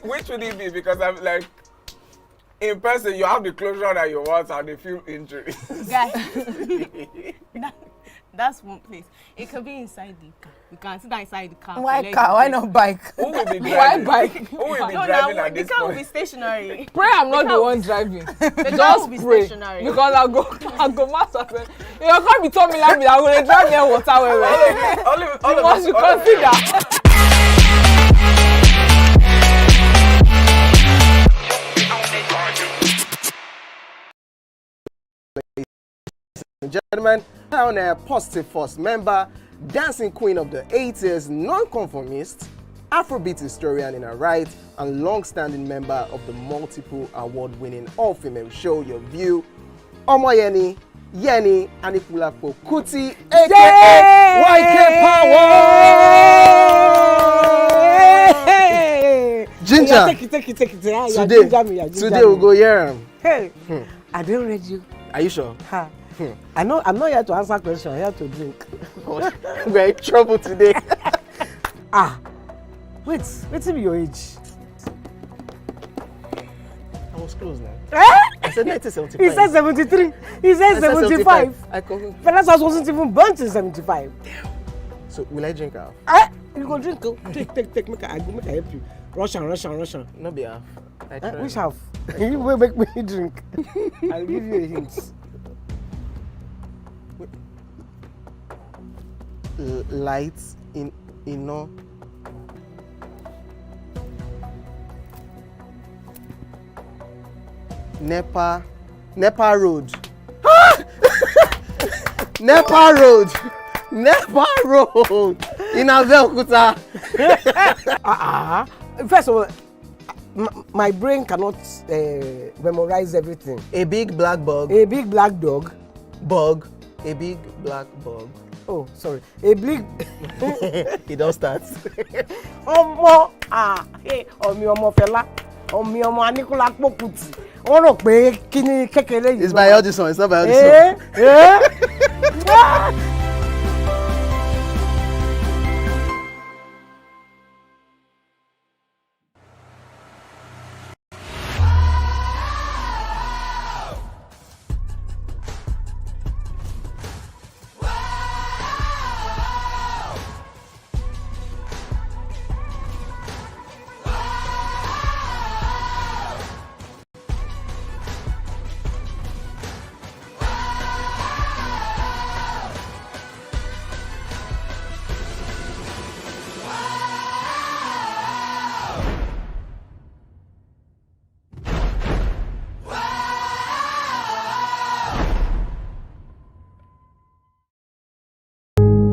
which would it be? Because I'm like, in person you have the closure that you want and the few injuries. Guys, that's one place. It can be inside the car. You can sit down inside the car. Why car? Why not bike? Who will be driving? Why bike? Who will be driving at this point? The car will be point? stationary. Pray I'm not the one driving. Just be stationary. Because I go master. You can't be telling me like me. I'm going to drive near water. You must consider. Gentlemen, on a Positive Force member, dancing queen of the 80s, non-conformist, Afrobeat historian in her right, and long-standing member of the multiple award-winning all-female show Your View, Omoyeni Yeni Anikulapo Kuti, aka YK Power! Ginger, take it. Today we'll go here. Hey, I didn't read you. Are you sure? Ha. I'm not here to answer questions. I'm here to drink. We're in trouble today. Wait till your age. I was close now. I said 1975. He said 73. He said 75. Fellas wasn't even born till 75. So will I drink half? You go drink. Take. Make I help you. Russian. No be half. Which half? You will make me drink. I'll give you a hint. Lights in no. Nepa Road. Nepa Road in Abeokuta. First of all, my brain cannot memorize everything. A big black bug. A big black dog. Bug. A big black bug. Oh, sorry. A big. It don't start. Ọmọ fẹlá. Ọmọ Anikulapo Kuti. Wọ́n rò pé kí ni kékeré yìí. It's by Audison. It's not by Audison.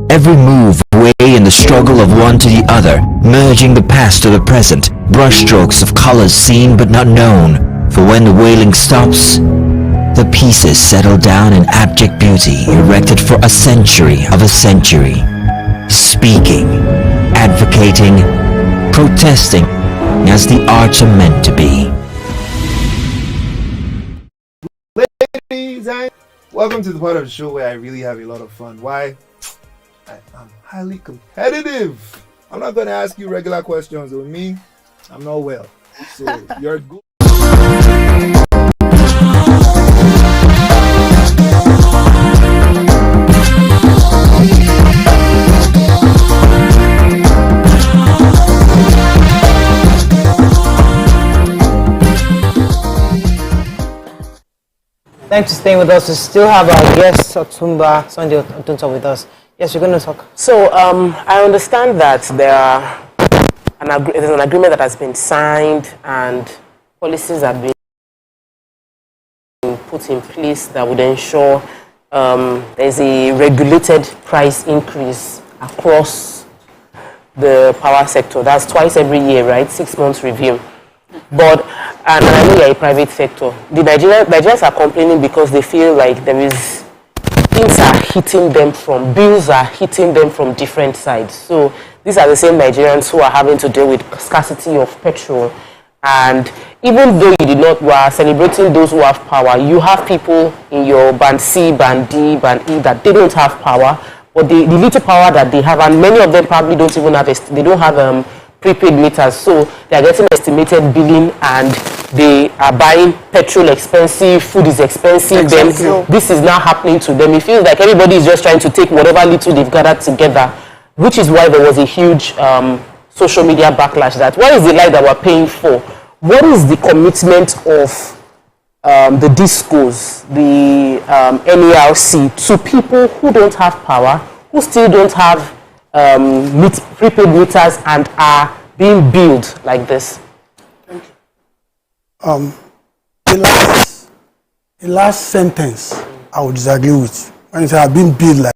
Every move way in the struggle of one to the other, merging the past to the present, brushstrokes of colors seen but not known. For when the wailing stops, the pieces settle down in abject beauty, erected for a century of a century. Speaking, advocating, protesting, as the arts are meant to be. Ladies and welcome to the part of the show where I really have a lot of fun. Why? I'm highly competitive. I'm not going to ask you regular questions. With me, I'm not well. So you're good. Thanks for staying with us. We still have our guest Otumba Sunday Otunto with us. Yes, you're going to talk. So I understand that there's an agreement that has been signed and policies have been put in place that would ensure there's a regulated price increase across the power sector. That's twice every year, right? 6 months review. But, and I know you're a private sector, the Nigerians are complaining because they feel like things are hitting them bills are hitting them from different sides. So these are the same Nigerians who are having to deal with scarcity of petrol. And even though we are celebrating those who have power, you have people in your band C, band D, band E that they don't have power, but the little power that they have, and many of them probably don't even have prepaid meters, so they are getting estimated billing and they are buying petrol expensive, food is expensive, then this is now happening to them. It feels like everybody is just trying to take whatever little they've gathered together, which is why there was a huge social media backlash that what is the life that we're paying for? What is the commitment of the discos, the NERC to people who don't have power, who still don't have prepaid meters and are being billed like this? The last sentence I would disagree with. When you say I've been billed like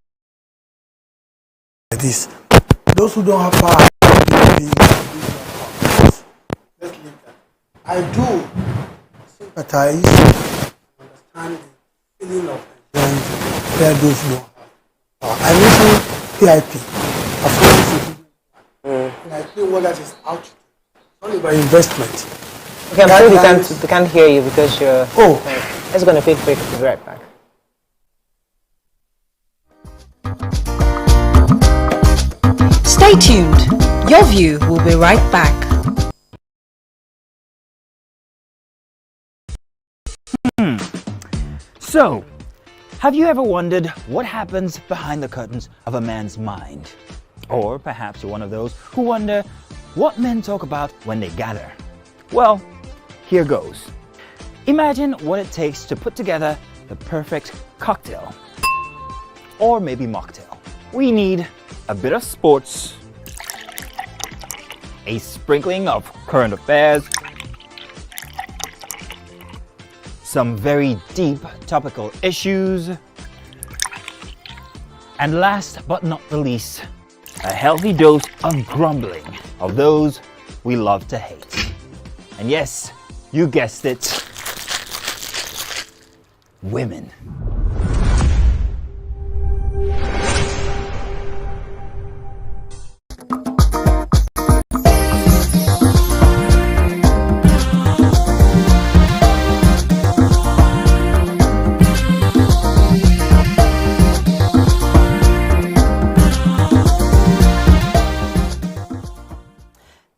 this, those who don't have power are being billed. Let's leave that. I do sympathize, understand the feeling of Nigerians where those who don't have power. I mentioned PIP, performance improvement, and I think what that is out to, only by investment. Okay, I'm sorry they can't hear you because you're... Oh. It's going to feel quick. We'll be right back. Stay tuned. Your View will be right back. So, have you ever wondered what happens behind the curtains of a man's mind? Or perhaps you're one of those who wonder what men talk about when they gather. Well, here goes. Imagine what it takes to put together the perfect cocktail. Or maybe mocktail. We need a bit of sports, a sprinkling of current affairs, some very deep topical issues, and last but not the least, a healthy dose of grumbling of those we love to hate. And yes, you guessed it, women.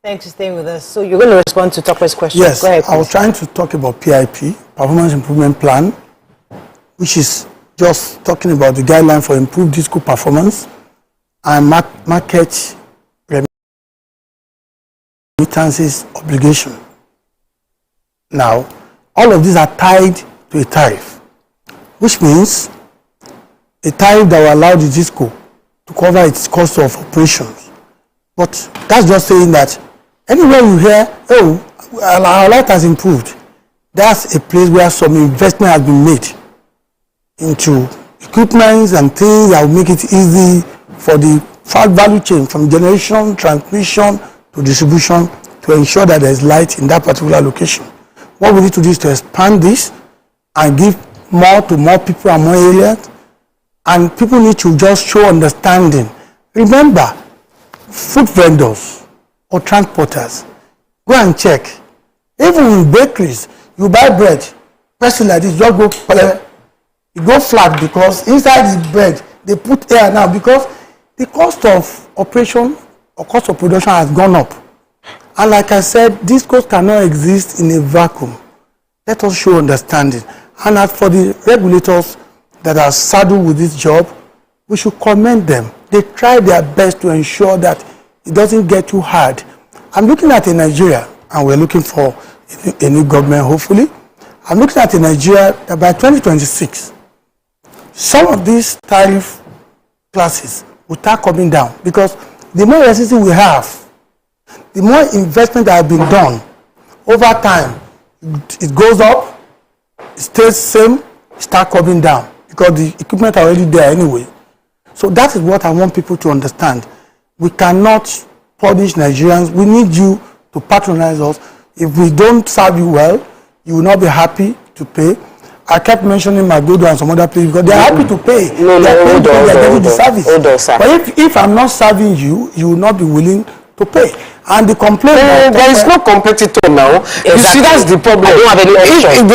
Thanks for staying with us. So you're going to respond to Tokwe's question. Yes, Go ahead, I was trying to talk about PIP, Performance Improvement Plan, which is just talking about the guideline for improved disco performance and market remittances obligation. Now, all of these are tied to a tariff, which means a tariff that will allow the disco to cover its cost of operations. But that's just saying that anywhere you hear, oh, our life has improved, that's a place where some investment has been made into equipment and things that will make it easy for the value chain from generation, transmission to distribution to ensure that there is light in that particular location. What we need to do is to expand this and give more to more people and more areas, and people need to just show understanding. Remember, food vendors or transporters, go and check. Even in bakeries, you buy bread, press it like this, just go, you go flat because inside the bread, they put air now because the cost of operation or cost of production has gone up. And like I said, this cost cannot exist in a vacuum. Let us show understanding. And as for the regulators that are saddled with this job, we should commend them. They try their best to ensure that it doesn't get too hard. I'm looking at a Nigeria, and we're looking for a new government, hopefully. I'm looking at a Nigeria that by 2026, some of these tariff classes will start coming down, because the more electricity we have, the more investment that has been done over time, it goes up, it stays same, start coming down, because the equipment are already there anyway. So that is what I want people to understand. We cannot punish Nigerians. We need you to patronize us. If we don't serve you well, you will not be happy to pay. I kept mentioning Magodo and some other places because they are happy to pay. They are paying because they are getting the service. But if I'm not serving you, you will not be willing to pay. And the complaint there is no competitor now. Exactly. You see, that's the problem. I don't have any option.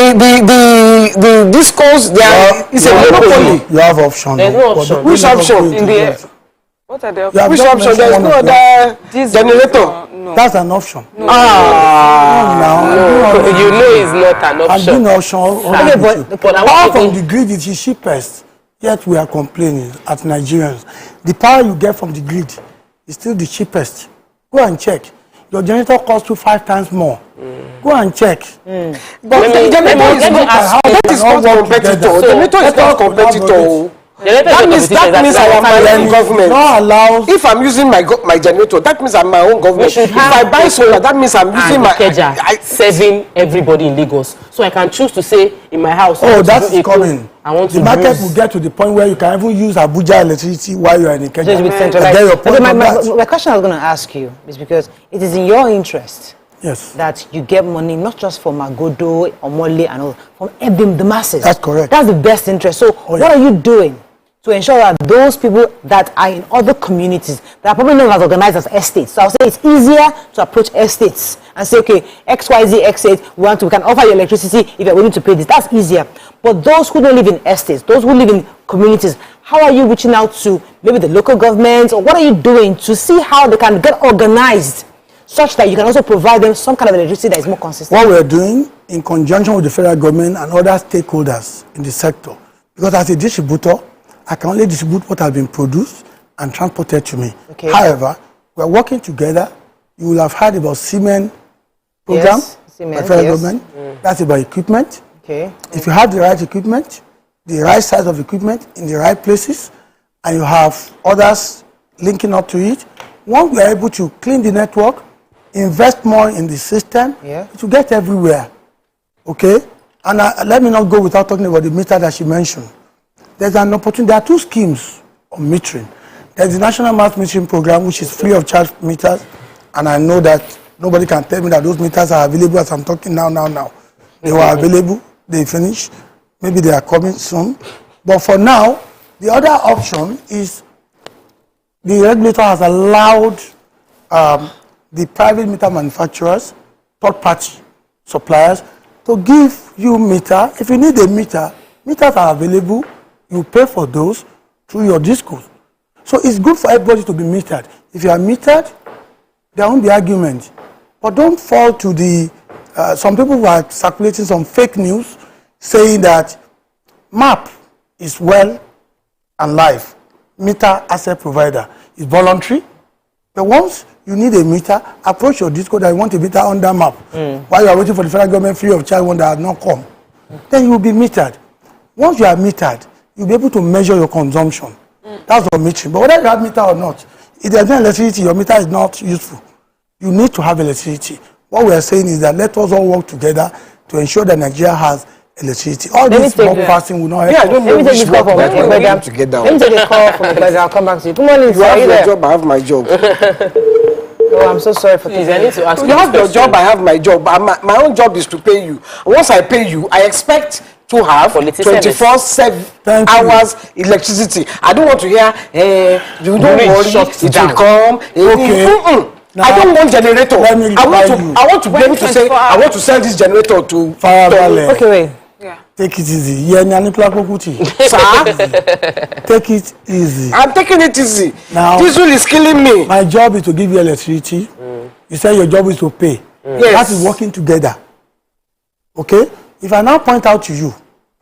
The discourse there is a monopoly. You have option. There's no option. Which option? In the what are the options? Which option? There is no other generator. No. That's an option. No. No. You know it's not an option. I'm doing option. Okay, but power from the grid is the cheapest. Yet we are complaining at Nigerians. The power you get from the grid is still the cheapest. Go and check. Your generator costs you 5 times more. Go and check. But the generator is not competitor. Generator is not competitor. That means I am my own government. If I'm using my generator, that means I'm my own government. If I buy solar, that means I'm using my serving everybody in Lagos. So I can choose to say in my house. Oh, that's coming. The market will get to the point where you can even use Abuja electricity while you are in Ikeja. My question I was going to ask you is because it is in your interest. Yes. That you get money not just from Magodo, Omole, and all, from the masses. That's correct. That's the best interest. So, what are you doing to ensure that those people that are in other communities that are probably not as organized as estates? So, I'll say it's easier to approach estates and say, okay, XYZ X8, we can offer you electricity if you're willing to pay this. That's easier. But those who don't live in estates, those who live in communities, how are you reaching out to maybe the local government, or what are you doing to see how they can get organized such that you can also provide them some kind of electricity that is more consistent? What we're doing in conjunction with the federal government and other stakeholders in the sector, because as a distributor, I can only distribute what has been produced and transported to me. Okay. However, we're working together. You will have heard about Siemens program by federal government. That's about equipment. Okay. If you have the right equipment, the right size of equipment in the right places, and you have others linking up to it, once we are able to clean the network, invest more in the system, it will get everywhere. Okay? And let me not go without talking about the meter that she mentioned. There's an opportunity. There are 2 schemes of metering. There's the National Mass Metering Program, which is free of charge meters. And I know that nobody can tell me that those meters are available as I'm talking now. They were available. They finished. Maybe they are coming soon. But for now, the other option is the regulator has allowed the private meter manufacturers, third-party suppliers, to give you meter. If you need a meter, meters are available. You pay for those through your discos. So it's good for everybody to be metered. If you are metered, there won't be argument. But don't fall to the... some people who are circulating some fake news saying that MAP is well and live. Meter asset provider is voluntary. But once you need a meter, approach your disco that you want a meter under MAP. While you are waiting for the federal government free of charge one that has not come. Then you will be metered. Once you are metered, you'll be able to measure your consumption. That's your metering. But whether you have meter or not, if there's no electricity, your meter is not useful. You need to have electricity. What we are saying is that let us all work together to ensure that Nigeria has electricity. All this mob passing will not help. I don't know which work we're doing together. Let me take a call from Ekbeda. I'll come back to you. Good morning, sir. You have your job, I have my job. Oh, I'm so sorry for this. I need to ask you. You have your job, I have my job. My own job is to pay you. Once I pay you, I expect to have 24/7 hours electricity. I don't want to hear, you don't worry, it will come. Okay. Now, I don't want generator. I want to be able to say, I want to sell this generator to Fire. Okay, wait. Yeah. Take it easy. Sir? Take it easy. I'm taking it easy. Now, diesel is killing me. My job is to give you electricity. You say your job is to pay. Yes. That is working together. Okay? If I now point out to you,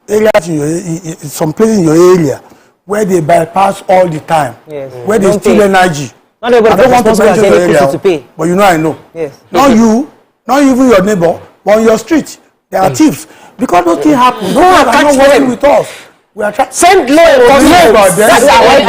areas in your, some places in your area where they bypass all the time, where they steal energy. I don't want to mention your area, to pay. But you know I know. Yes. Not you, not even your neighbor, but on your street, there are thieves. Because those things happen. Those are not working with us. We are trying. Send law enforcement. That's our way.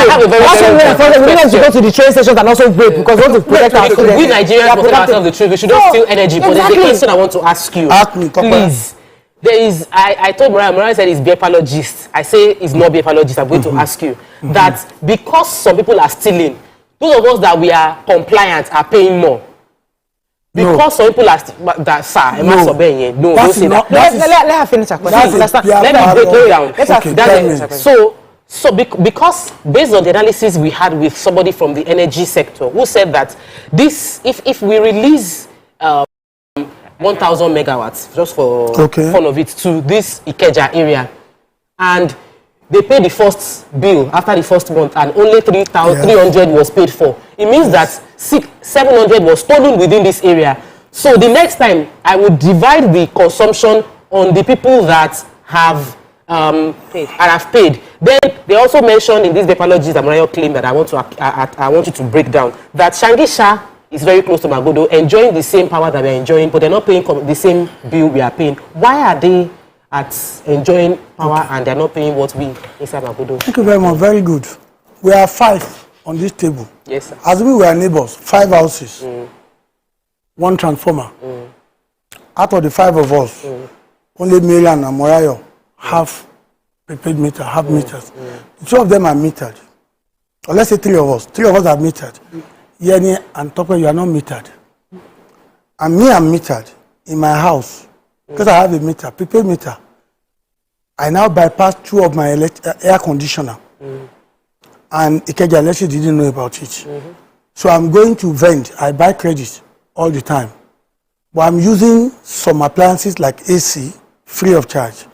We need to go to the train stations and also break because we want to protect our students. We Nigerians protect ourselves the truth. We should not steal energy. But there's a question I want to ask you. Ask me, please. There is. I told Mariah said it's beepologist. I say it's not beepologist. I'm going to ask you that because some people are stealing, those of us that we are compliant are paying more. Because some people are that sir, no, don't say that. Let her finish her question. Let me break it down. So because based on the analysis we had with somebody from the energy sector who said that this, if we release 1,000 megawatts just for fun of it to this Ikeja area, and they pay the first bill after the first month, and only 300 was paid for. It means that 700 was stolen within this area. So the next time, I would divide the consumption on the people that have paid. Then they also mentioned in these pathologies that Mariah claimed that I want you to break down that Shangisha is very close to Magodo, enjoying the same power that we are enjoying, but they're not paying the same bill we are paying. Why are they enjoying power and they're not paying what we inside Magodo? Thank you very much. Very good. We are 5 on this table. Yes, sir. Assuming we are neighbors, 5 houses, 1 transformer. Out of the 5 of us, only Marian and Morayo have prepaid meter, have meters. The 2 of them are metered. Or let's say 3 of us. 3 of us are metered. Yenny and Topper, you are not metered. And me, I'm metered in my house because I have a meter, prepaid meter. I now bypass 2 of my air conditioner. And Ikeja Electric didn't know about it. So I'm going to vend. I buy credit all the time. But I'm using some appliances like AC free of charge.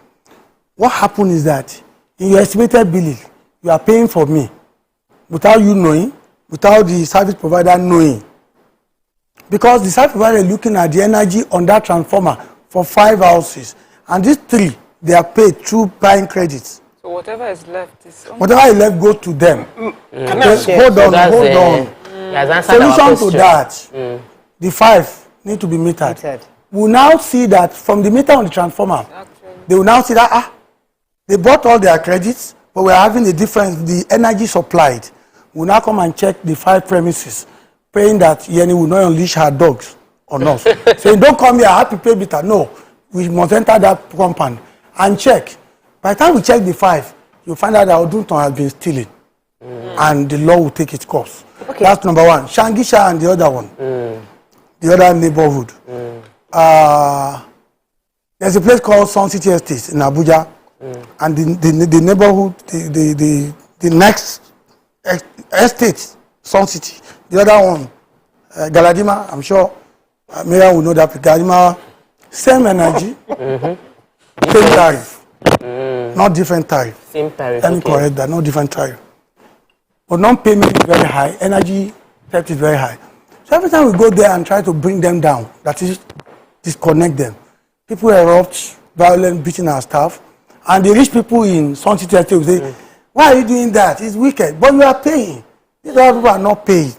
What happened is that in your estimated billing, you are paying for me without you knowing, without the service provider knowing. Because the service provider is looking at the energy on that transformer for 5 houses. And these 3, they are paid through buying credits. So whatever is left is... Whatever is left goes to them. Hold on. Solution to that, the 5 need to be metered. We will now see that from the meter on the transformer, they will now see that, they bought all their credits, but we are having a difference, the energy supplied. We will now come and check the 5 premises, praying that Yenny will not unleash her dogs on us. So don't come here, I have to pay meter. No, we must enter that compound and check. By the time we check the 5, you'll find out that Odunton has been stealing. And the law will take its course. That's number 1. Shangisha and the other one. The other neighborhood. There's a place called Sun City Estate in Abuja. And the neighborhood, the next estate, Sun City. The other one, Galadima, I'm sure Miriam will know that. Galadima, same energy, same tariff. Not different tariff. Same tariff. Let me correct that, not different tariff. But non-payment is very high, energy theft is very high. So every time we go there and try to bring them down, that is, disconnect them, people erupt, violent, beating our staff, and the rich people in Sun City Estate will say, why are you doing that? It's wicked. But you are paying. These other people are not paying.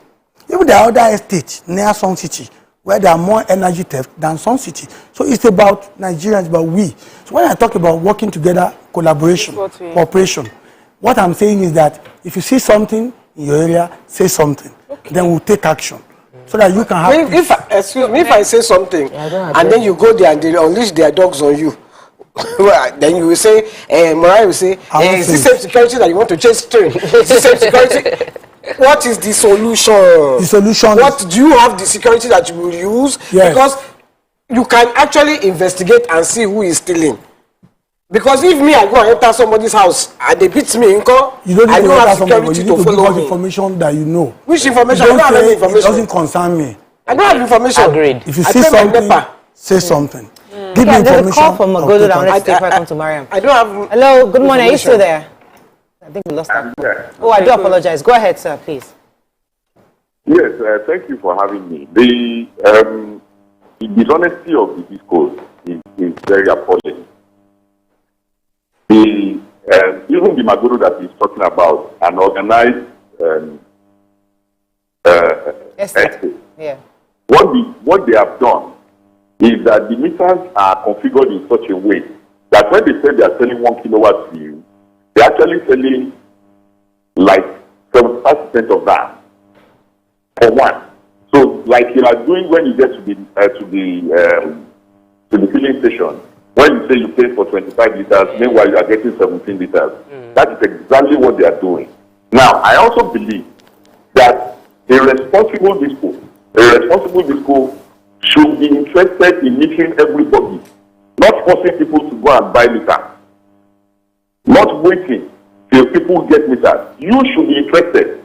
Even the other estates near Sun City, where there are more energy theft than Sun City. So it's about Nigerians, about we. So when I talk about working together, collaboration, cooperation, what I'm saying is that if you see something in your area, say something. Then we'll take action. So that you can have... If I say something, and then you go there and they unleash their dogs on you, then you will say, Mariah will say, is this same security that you want to change straight? Is this same security? What is the solution? The solution. What do you have the security that you will use? Yes. Because you can actually investigate and see who is stealing. Because if me, I go and enter somebody's house and they beat me, you don't need I to don't have somebody, security you to need to give follow us me. information that you know. Which information? You I don't have any say information. it doesn't concern me. I don't have information. Agreed. If you see something, say something. Give me There's a information. call from Magodo that I want to take back to Mariam. I don't have... Hello, good morning. Are you still there? I think we lost that. Oh, I do apologize. Go ahead, sir, please. Yes, thank you for having me. The dishonesty of the discourse is very appalling. Even the Magodo that he's talking about, an organized estate. Yeah. What they have done is that the meters are configured in such a way that when they say they are selling 1 kilowatt to you, they're actually selling like 75% of that for one. So, like you are doing when you get to the filling station, when you say you pay for 25 liters, meanwhile you are getting 17 liters. That is exactly what they are doing. Now, I also believe that a responsible disco should be interested in meeting everybody, not forcing people to go and buy liquor, not waiting till people get meters. You should be interested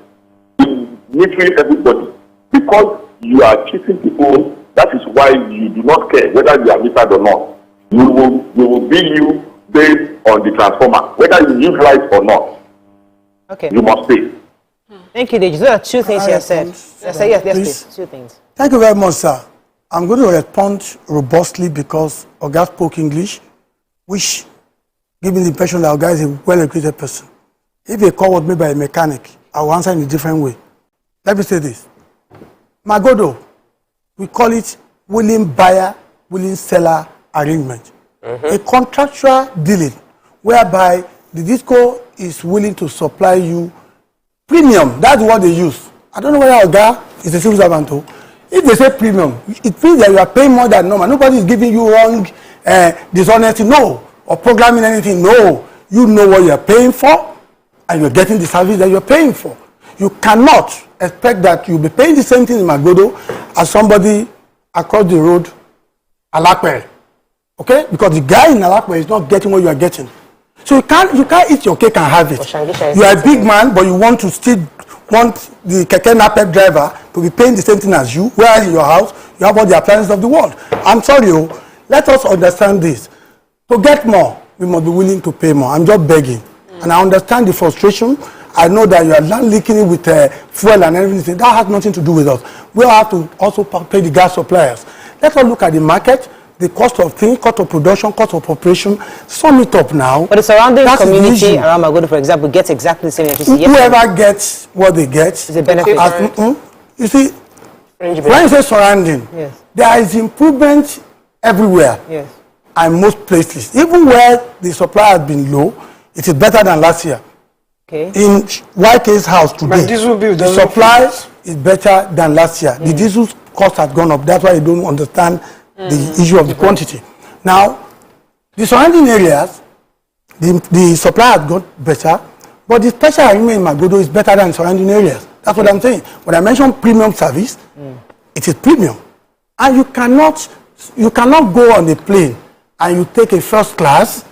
in meeting everybody because you are cheating people. That is why you do not care whether you are metered or not. We will bill you based on the transformer, whether you use lights or not. Okay. You must pay. Thank you, Deji. There are two things you have said. Yes, please. Two things. Thank you very much, sir. I'm going to respond robustly because Oga spoke English, which gives me the impression that Oga is a well-educated person. If a call was made by a mechanic, I will answer in a different way. Let me say this. Magodo, we call it willing buyer, willing seller arrangement. A contractual dealing whereby the disco is willing to supply you premium. That's what they use. I don't know whether Oga is a civil servant too. If they say premium, it means that you are paying more than normal. Nobody is giving you wrong dishonesty, no, or programming anything, no. You know what you are paying for, and you're getting the service that you're paying for. You cannot expect that you'll be paying the same thing in Magodo as somebody across the road, Alakwe. Okay? Because the guy in Alakwe is not getting what you are getting. So you can't eat your cake and have it. You are a big man, but you want to still want the keke napep driver to be paying the same thing as you, whereas in your house, you have all the appliances of the world. I'm sorry, let us understand this. To get more, we must be willing to pay more. I'm just begging. And I understand the frustration. I know that you are not leaking it with fuel and everything. That has nothing to do with us. We have to also pay the gas suppliers. Let us look at the market, the cost of things, cost of production, cost of operation. Sum it up now. But the surrounding community around Magodo, for example, gets exactly the same electricity. Whoever gets what they get is a benefit. You see, when you say surrounding, there is improvement everywhere. Yes. And most places. Even where the supply has been low, it is better than last year. Okay. In YK's house today, the supply is better than last year. The diesel cost has gone up. That's why you don't understand the issue of the quantity. Now, the surrounding areas, the supply has got better, but the special arrangement in Magodo is better than surrounding areas. That's what I'm saying. When I mention premium service, it is premium. And you cannot go on the plane and you take a first class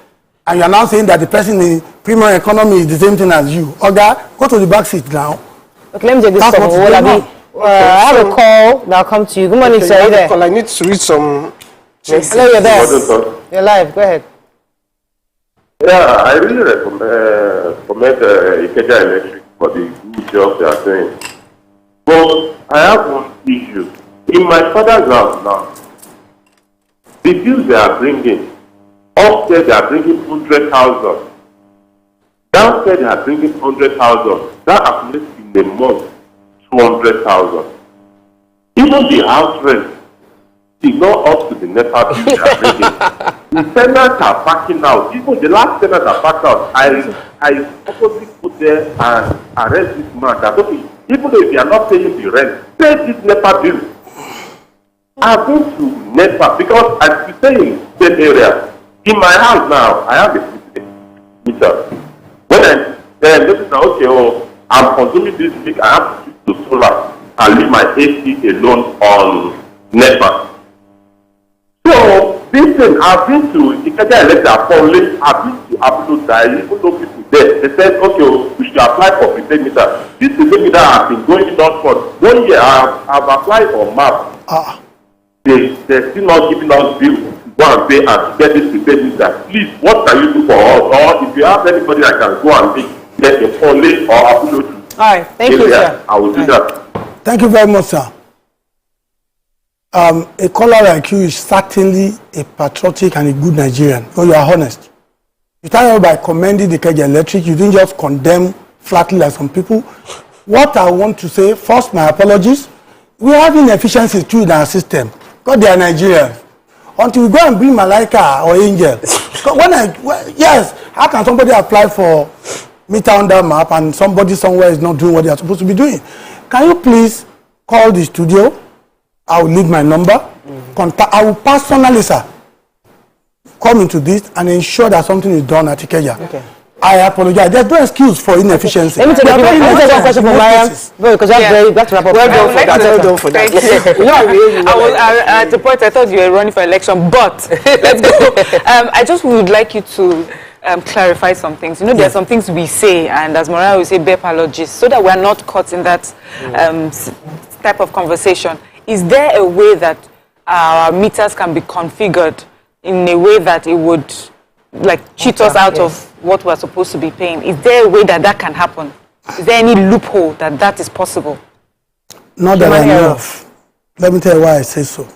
and you're now saying that the person in premium economy is the same thing as you. Oga, go to the back seat now. Okay, let me take this call. I have a call that will come to you. Good morning, sir. Are you there? I need to read some. Hello, you're there. You're live. Go ahead. Yeah, I really recommend Ikeja Electric for the good job they are doing. But I have one issue. In my father's house now, the bills they are bringing, upstairs they are bringing 100,000. Downstairs they are bringing 100,000. That accumulates in a month 200,000. Even the house rent is not up to the NEPA bill they are bringing. The tenants are packing out. Even the last tenant that packed out, I purposely put there and arrest this man. That okay, even if you are not paying the rent, pay this NEPA bill. I've been to NEPA because as you say in same area, in my house now, I have a meter. When I notice that okay, I'm consuming this week, I have to switch to solar and leave my AC alone on NEPA. So this thing, I've been to Ikeja Electric for late, I've been to Abuja, I even know people there. They said, okay, we should apply for prepaid meter. This prepaid meter has been going on for 1 year. I've applied for MAP. They're still not giving us bills to go and pay and get this prepaid meter. Please, what can you do for us? Or if you have anybody that can go and get a phone late or Abuja. All right, thank you, sir. I will do that. Thank you very much, sir. A caller like you is certainly a patriotic and a good Nigerian, because you are honest. You started by commending the Ikeja Electric. You didn't just condemn flatly like some people. What I want to say, first, my apologies. We have inefficiencies too in our system, because they are Nigerians. until we go and bring Malaika or Angel. Yes, how can somebody apply for meter on that map and somebody somewhere is not doing what they are supposed to be doing? Can you please call the studio? I will leave my number. I will personally, sir, come into this and ensure that something is done at Ikeja. Okay. I apologize. There's no excuse for inefficiency. Let me take one question from Mariam. Because you have to wrap up. Well done for that. At the point I thought you were running for election, but let's go. I just would like you to clarify some things. You know, there are some things we say, and as Mariam will say, be apologists, so that we're not caught in that type of conversation. Is there a way that our meters can be configured in a way that it would cheat us out of what we're supposed to be paying? Is there a way that can happen? Is there any loophole that is possible? Not that I know of. Let me tell you why I say so.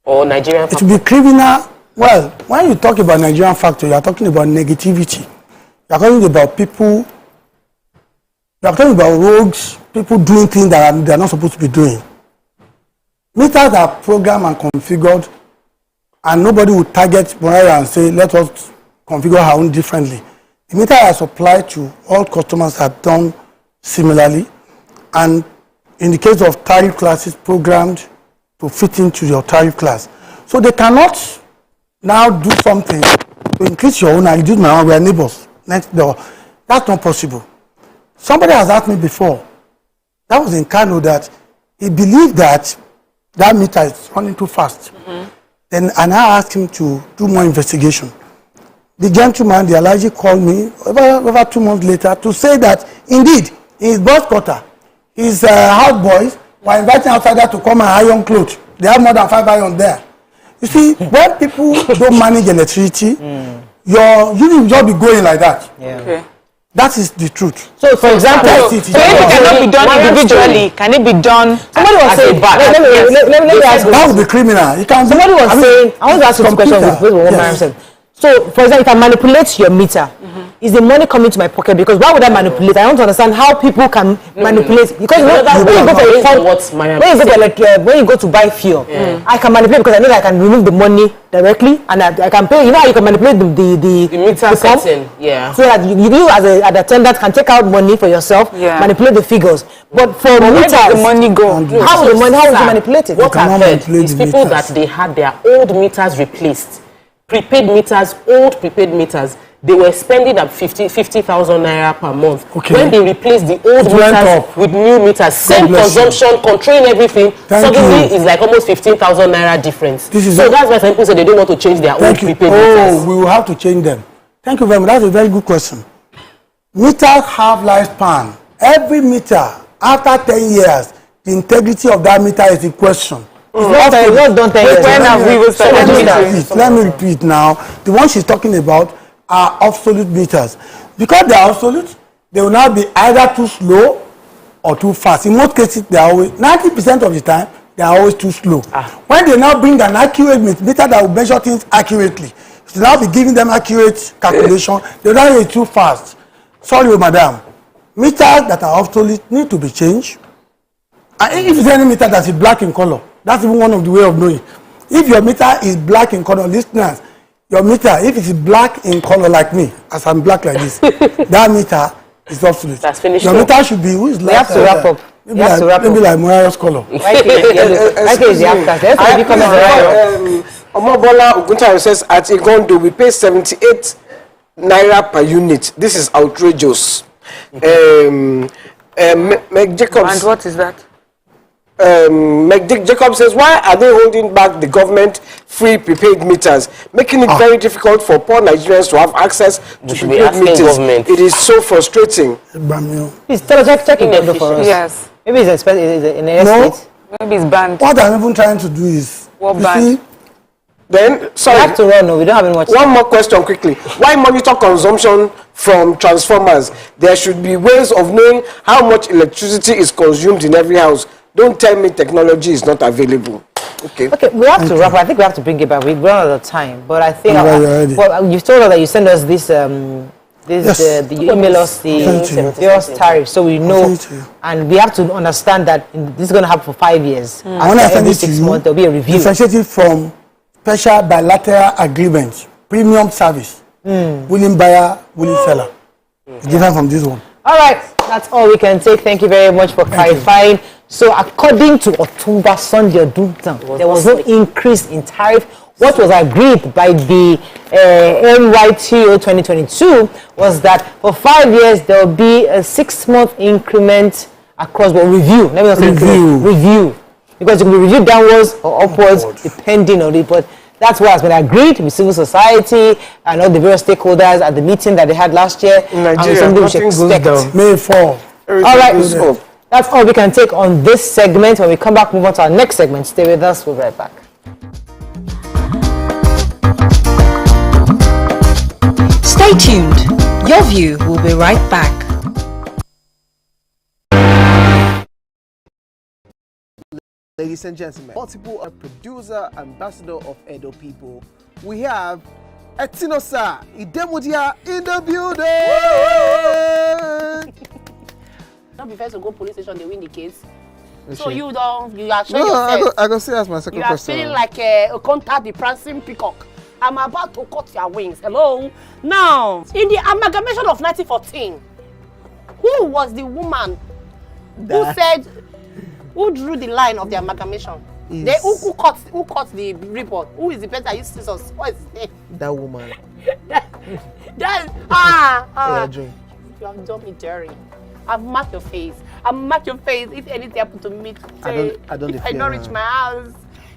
Or Nigerian factor. It will be criminal. Well, when you talk about Nigerian factor, you are talking about negativity. You are talking about people. You are talking about rogues, people doing things that they are not supposed to be doing. Meters are programmed and configured, and nobody will target Mariah and say, let us configure our own differently. The meter are supplied to all customers are done similarly, and in the case of tariff classes, programmed to fit into your tariff class. So they cannot now do something to increase your own and reduce my own. We are neighbors next door. That's not possible. Somebody has asked me before, that was in Kano, that he believed that meter is running too fast. Then I now asked him to do more investigation. The gentleman, the allergy, called me over 2 months later to say that indeed, in his boss quarter, his house boys were inviting outsiders to come and iron clothes. They have more than 5 irons there. You see, when people don't manage electricity, you will just be going like that. Yeah. Okay. That is the truth. So, for example, it cannot be done individually. Can it be done? Somebody was saying, let me ask you. That would be criminal. Somebody was saying, I want to ask you a question with what Mariam said. So, for example, if I manipulate your meter, is the money coming to my pocket? Because why would I manipulate? I want to understand how people can manipulate. Because when you go to buy fuel, I can manipulate because I know that I can remove the money directly and I can pay. You know how you can manipulate the meter setting, so that you as an attendant can take out money for yourself, manipulate the figures. But for meters, where does the money go? How will you manipulate it? What I've heard is people that they had their old meters replaced, prepaid meters, old prepaid meters. They were spending up 50,000 naira per month. Okay. When they replaced the old meters with new meters, same consumption, controlling everything, suddenly it's like almost 15,000 naira difference. So that's why some people say they don't want to change their old prepaid meters. We will have to change them. Thank you very much. That's a very good question. Meters have lifespan. Every meter, after 10 years, the integrity of that meter is in question. Let me repeat now. The one she's talking about are obsolete meters. Because they are obsolete, they will now be either too slow or too fast. In most cases, they are always 90% of the time they are always too slow. When they now bring an accurate meter that will measure things accurately, to now be giving them accurate calculation, they will now be too fast. Sorry, madam. Meters that are obsolete need to be changed. And if it's any meter that is black in color, that's even one of the way of knowing. If your meter is black in color, listeners, your meter, if it is black in color like me, as I'm black like this, that meter is obsolete. That's finished. Your meter should be, who is we have to wrap up. Maybe like Mariah's color. Omobola Oguntayo says at Igondo we pay 78 naira per unit. This is outrageous. Meg Jacobs. And what is that? Meg Jacob says, why are they holding back the government free prepaid meters, making it very difficult for poor Nigerians to have access to prepaid meters? It is so frustrating. Please tell us, check it for us. Yes. Maybe it's in the estate. Maybe it's banned. What I'm even trying to do is, then, sorry, we have to run. No, we don't have any much time. One more question quickly. Why monitor consumption from transformers? There should be ways of knowing how much electricity is consumed in every house. Don't tell me technology is not available. Okay, we have to wrap up. I think we have to bring it back. We've run out of time. But I think you told us that you send us this you email us the tariff, so we know, and we have to understand that this is going to happen for 5 years. I want to send it to 6 months, there'll be a review. Differentiating from special bilateral agreement, premium service, willing buyer, willing seller. It's different from this one. All right, that's all we can take. Thank you very much for clarifying. So according to Otumba Sunday Oduntan, there was no increase in tariff. What was agreed by the NYTO 2022 was that for 5 years there will be a 6-month increment across, but review. Let me not say review. Because it will be reviewed downwards or upwards depending on it. But that's what has been agreed with civil society and all the various stakeholders at the meeting that they had last year. In Nigeria, nothing goes down. May 4. All right, that's all we can take on this segment. When we come back, move on to our next segment. Stay with us. We'll be right back. Stay tuned. Your View will be right back. Ladies and gentlemen, multiple producer, ambassador of Edo people, we have Etinosa Idemudia in the building. Not be first to go police station, they win the case. So Okay. you are showing yourself. I go say that's my second You are question. feeling like a contact the prancing peacock. I'm about to cut your wings. Hello. Now, in the amalgamation of 1914, who was the woman who drew the line of the amalgamation? Who cut the report? Who is the person that used scissors? What is his name? That woman. You have done me dirty. I've marked your face. I've marked your face. If anything happened to me today, I don't if I don't reach my house.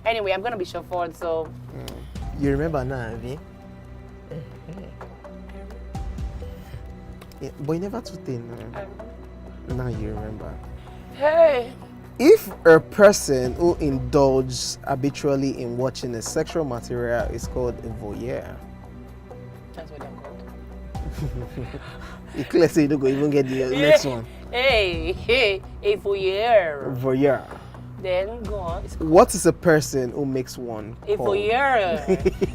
Anyway, I'm gonna be chauffeured, so. You remember now, Avi? Yeah, but you never too thin. Now you remember. Hey. If a person who indulges habitually in watching a sexual material is called a voyeur. That's what they're called. It's clear so you don't go even get the next one. Hey, a voyeur. Voyeur. Then go on. What is a person who makes one A called? voyeur.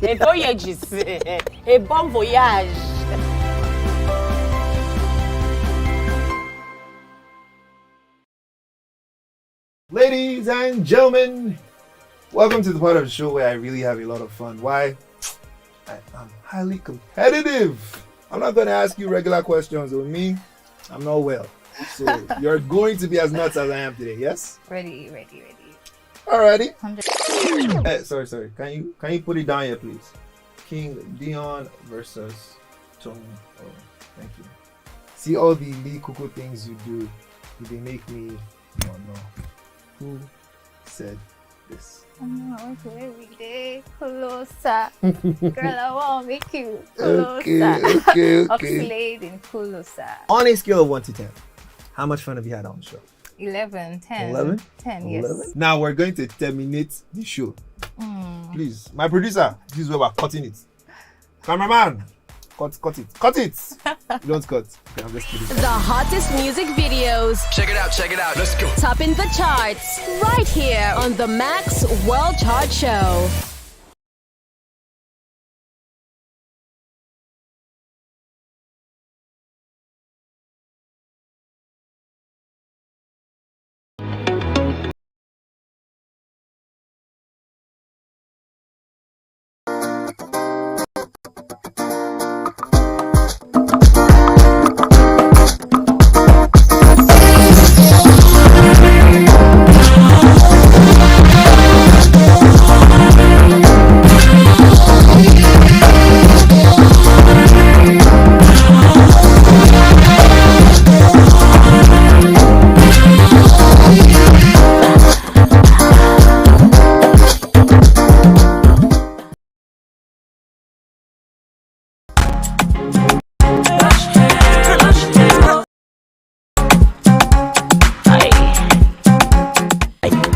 A voyagist. A bon voyage. Ladies and gentlemen, welcome to the part of the show where I really have a lot of fun. Why? I'm highly competitive. I'm not going to ask you regular questions on me. I'm not well. So you're going to be as nuts as I am today, yes? Ready. Alrighty. Sorry. Can you put it down here, please? King Dion versus Tom. Oh, thank you. See all the Lee Kuku things you do. They make me no. Who said this? I'm not to every day closer. Girl, I want to make you closer. Okay. Oxalating closer. On a scale of 1 to 10, how much fun have you had on the show? 11, 10. 11? 10, yes. 11? Now we're going to terminate the show. Please, my producer, this is where we're cutting it. Cameraman, cut it. You don't cut. Okay, I'm just kidding. The hottest music videos. Check it out. Let's go. Topping the charts. Right here on the Max World Chart Show.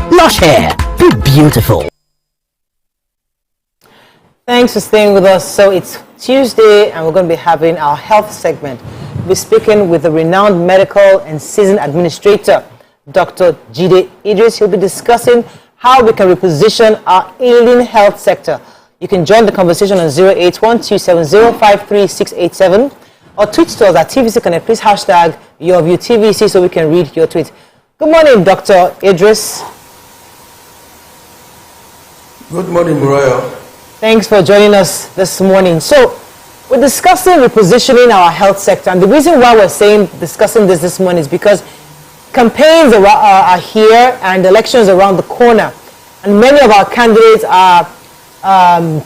Lush hair, be beautiful. Thanks for staying with us. So it's Tuesday and we're going to be having our health segment. We'll be speaking with the renowned medical and seasoned administrator, Dr. Jide Idris. He'll be discussing how we can reposition our ailing health sector. You can join the conversation on 08127053687 or tweet to us at TVC Connect. Please hashtag YourViewTVC so we can read your tweet. Good morning, Dr. Idris. Good morning, Muriah. Thanks for joining us this morning. So, we're discussing repositioning our health sector, and the reason why we're discussing this morning is because campaigns are here and elections around the corner, and many of our candidates are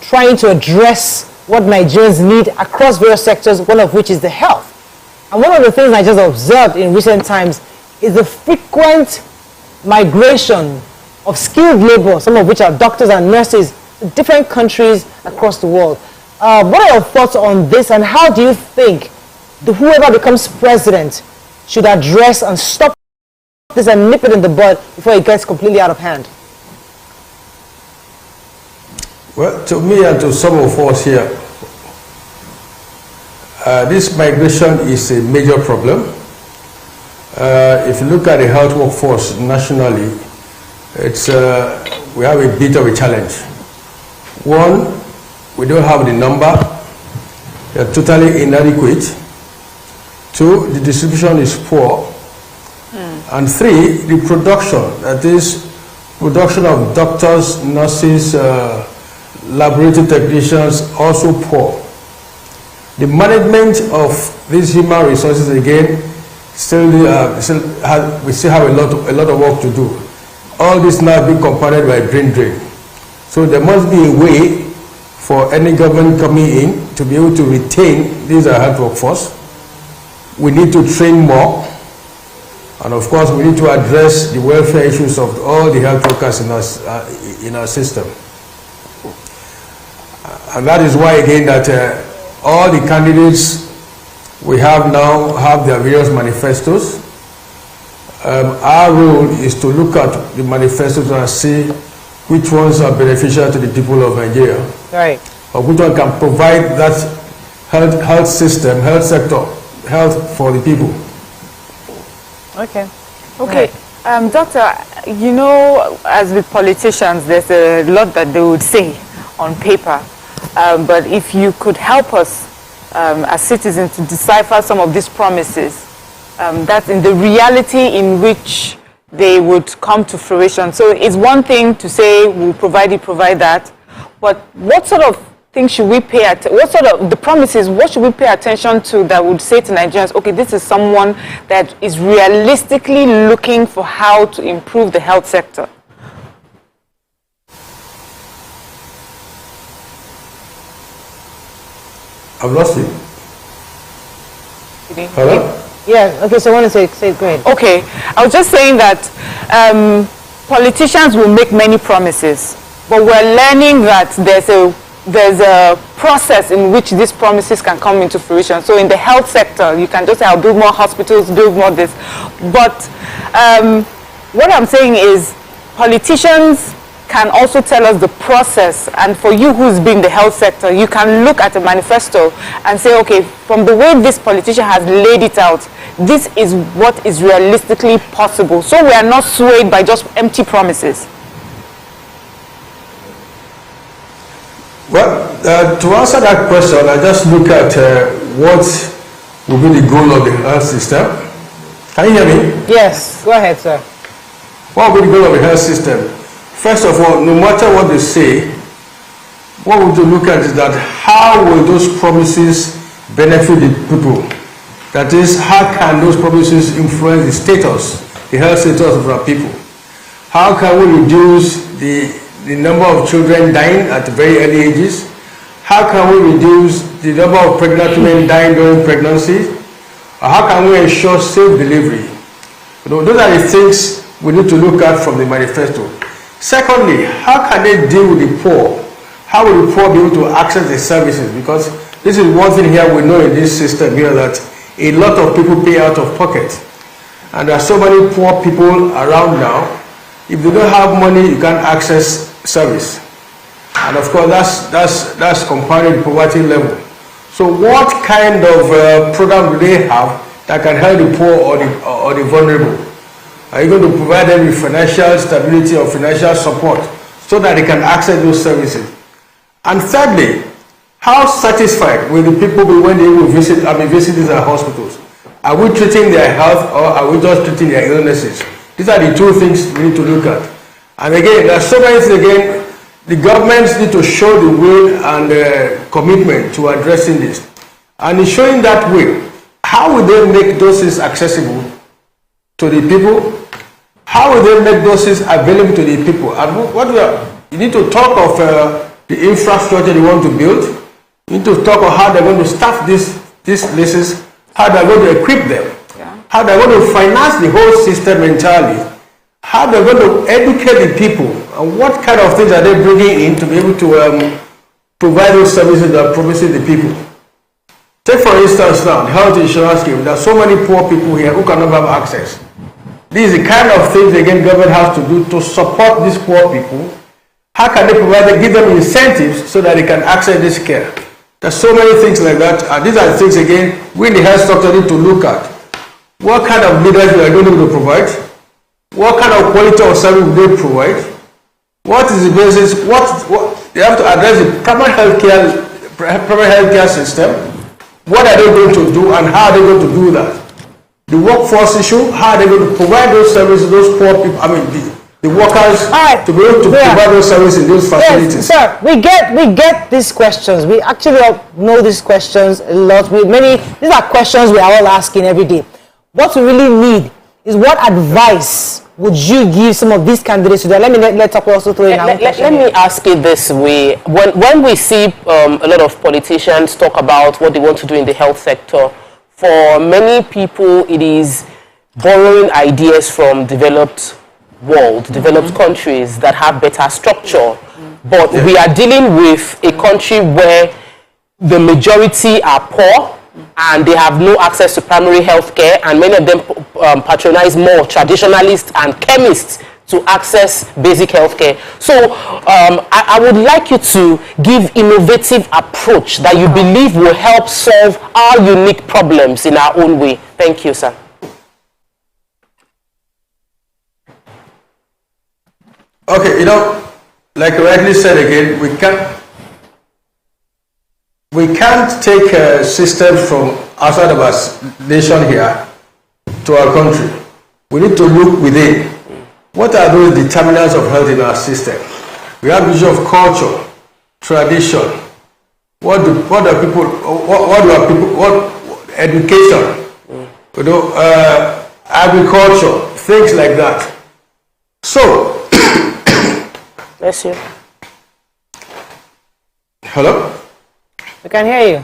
trying to address what Nigerians need across various sectors, one of which is the health. And one of the things I just observed in recent times is the frequent migration of skilled labor, some of which are doctors and nurses, to different countries across the world. What are your thoughts on this, and how do you think whoever becomes president should address and stop this and nip it in the bud before it gets completely out of hand? Well, to me and to some of us here, this migration is a major problem. If you look at the health workforce nationally, we have a bit of a challenge. One, we don't have the number. They are totally inadequate. Two, the distribution is poor. And three, the production, that is production of doctors, nurses, laboratory technicians, also poor. The management of these human resources, again, we still have a lot of work to do. All this now being compounded by brain drain. So there must be a way for any government coming in to be able to retain this health workforce. We need to train more, and of course we need to address the welfare issues of all the health workers in our system. And that is why, again, that all the candidates we have now have their various manifestos. Our role is to look at the manifestos and see which ones are beneficial to the people of Nigeria. Right. Or which one can provide that health system, health sector, health for the people. Okay. Okay. Doctor, you know, as with politicians, there's a lot that they would say on paper. But if you could help us as citizens to decipher some of these promises, that's in the reality in which they would come to fruition. So it's one thing to say we'll provide that, but what sort of things should we pay attention, what sort of the promises, what should we pay attention to that would say to Nigerians, okay, this is someone that is realistically looking for how to improve the health sector? I've lost you. Hello? Yeah, okay, so I want to say go ahead. Okay, I was just saying that politicians will make many promises, but we're learning that there's a process in which these promises can come into fruition. So in the health sector, you can just say, I'll build more hospitals, build more this. But what I'm saying is politicians can also tell us the process, and for you who's been in the health sector, you can look at a manifesto and say, okay, from the way this politician has laid it out, this is what is realistically possible. So we are not swayed by just empty promises. Well, to answer that question, I just look at what will be the goal of the health system. Can you hear me? Yes, go ahead, sir. What will be the goal of the health system? First of all, no matter what they say, what we need to look at is that how will those promises benefit the people? That is, how can those promises influence the status, the health status of our people? How can we reduce the number of children dying at very early ages? How can we reduce the number of pregnant women dying during pregnancy? Or how can we ensure safe delivery? Those are the things we need to look at from the manifesto. Secondly, how can they deal with the poor? How will the poor be able to access the services? Because this is one thing here we know in this system here, that a lot of people pay out of pocket. And there are so many poor people around now. If they don't have money, you can't access service. And of course, that's compounding the poverty level. So what kind of program do they have that can help the poor or the vulnerable? Are you going to provide them with financial stability or financial support so that they can access those services? And thirdly, how satisfied will the people be when they will visit our hospitals? Are we treating their health, or are we just treating their illnesses? These are the two things we need to look at. And again, there are so many things again the governments need to show the will and commitment to addressing this. And in showing that will, how will they make those things accessible to the people? How will they make those things available to the people? And you need to talk of the infrastructure they want to build. You need to talk of how they're going to staff these places, how they're going to equip them, how they're going to finance the whole system entirely, how they're going to educate the people, and what kind of things are they bringing in to be able to provide those services that are promising the people. Take for instance now, the health insurance scheme. There are so many poor people here who cannot have access. These are the kind of things again government has to do to support these poor people. How can they provide, give them incentives so that they can access this care? There's so many things like that, and these are the things again we in the health sector need to look at. What kind of leaders we are going to provide? What kind of quality of service will they provide? What is the basis? What they have to address the primary healthcare system. What are they going to do, and how are they going to do that? The workforce issue. How are they going to provide those services? Those poor people. I mean, the workers to be able to provide those services in those facilities. Yes, sir, we get these questions. We actually know these questions a lot. These are questions we are all asking every day. What we really need is what advice would you give some of these candidates today? Let's also throw in our let me ask it this way. When we see a lot of politicians talk about what they want to do in the health sector, for many people it is borrowing ideas from developed countries that have better structure. But we are dealing with a country where the majority are poor and they have no access to primary health care, and many of them patronize more traditionalists and chemists to access basic health care. So I would like you to give innovative approach that you believe will help solve our unique problems in our own way. Thank you, sir. Okay, like you rightly said again, we can't take a system from outside of our nation here to our country. We need to look within. What are those determinants of health in our system? We have issue of culture, tradition. What education, agriculture, things like that. So, bless you. Hello? We can hear you.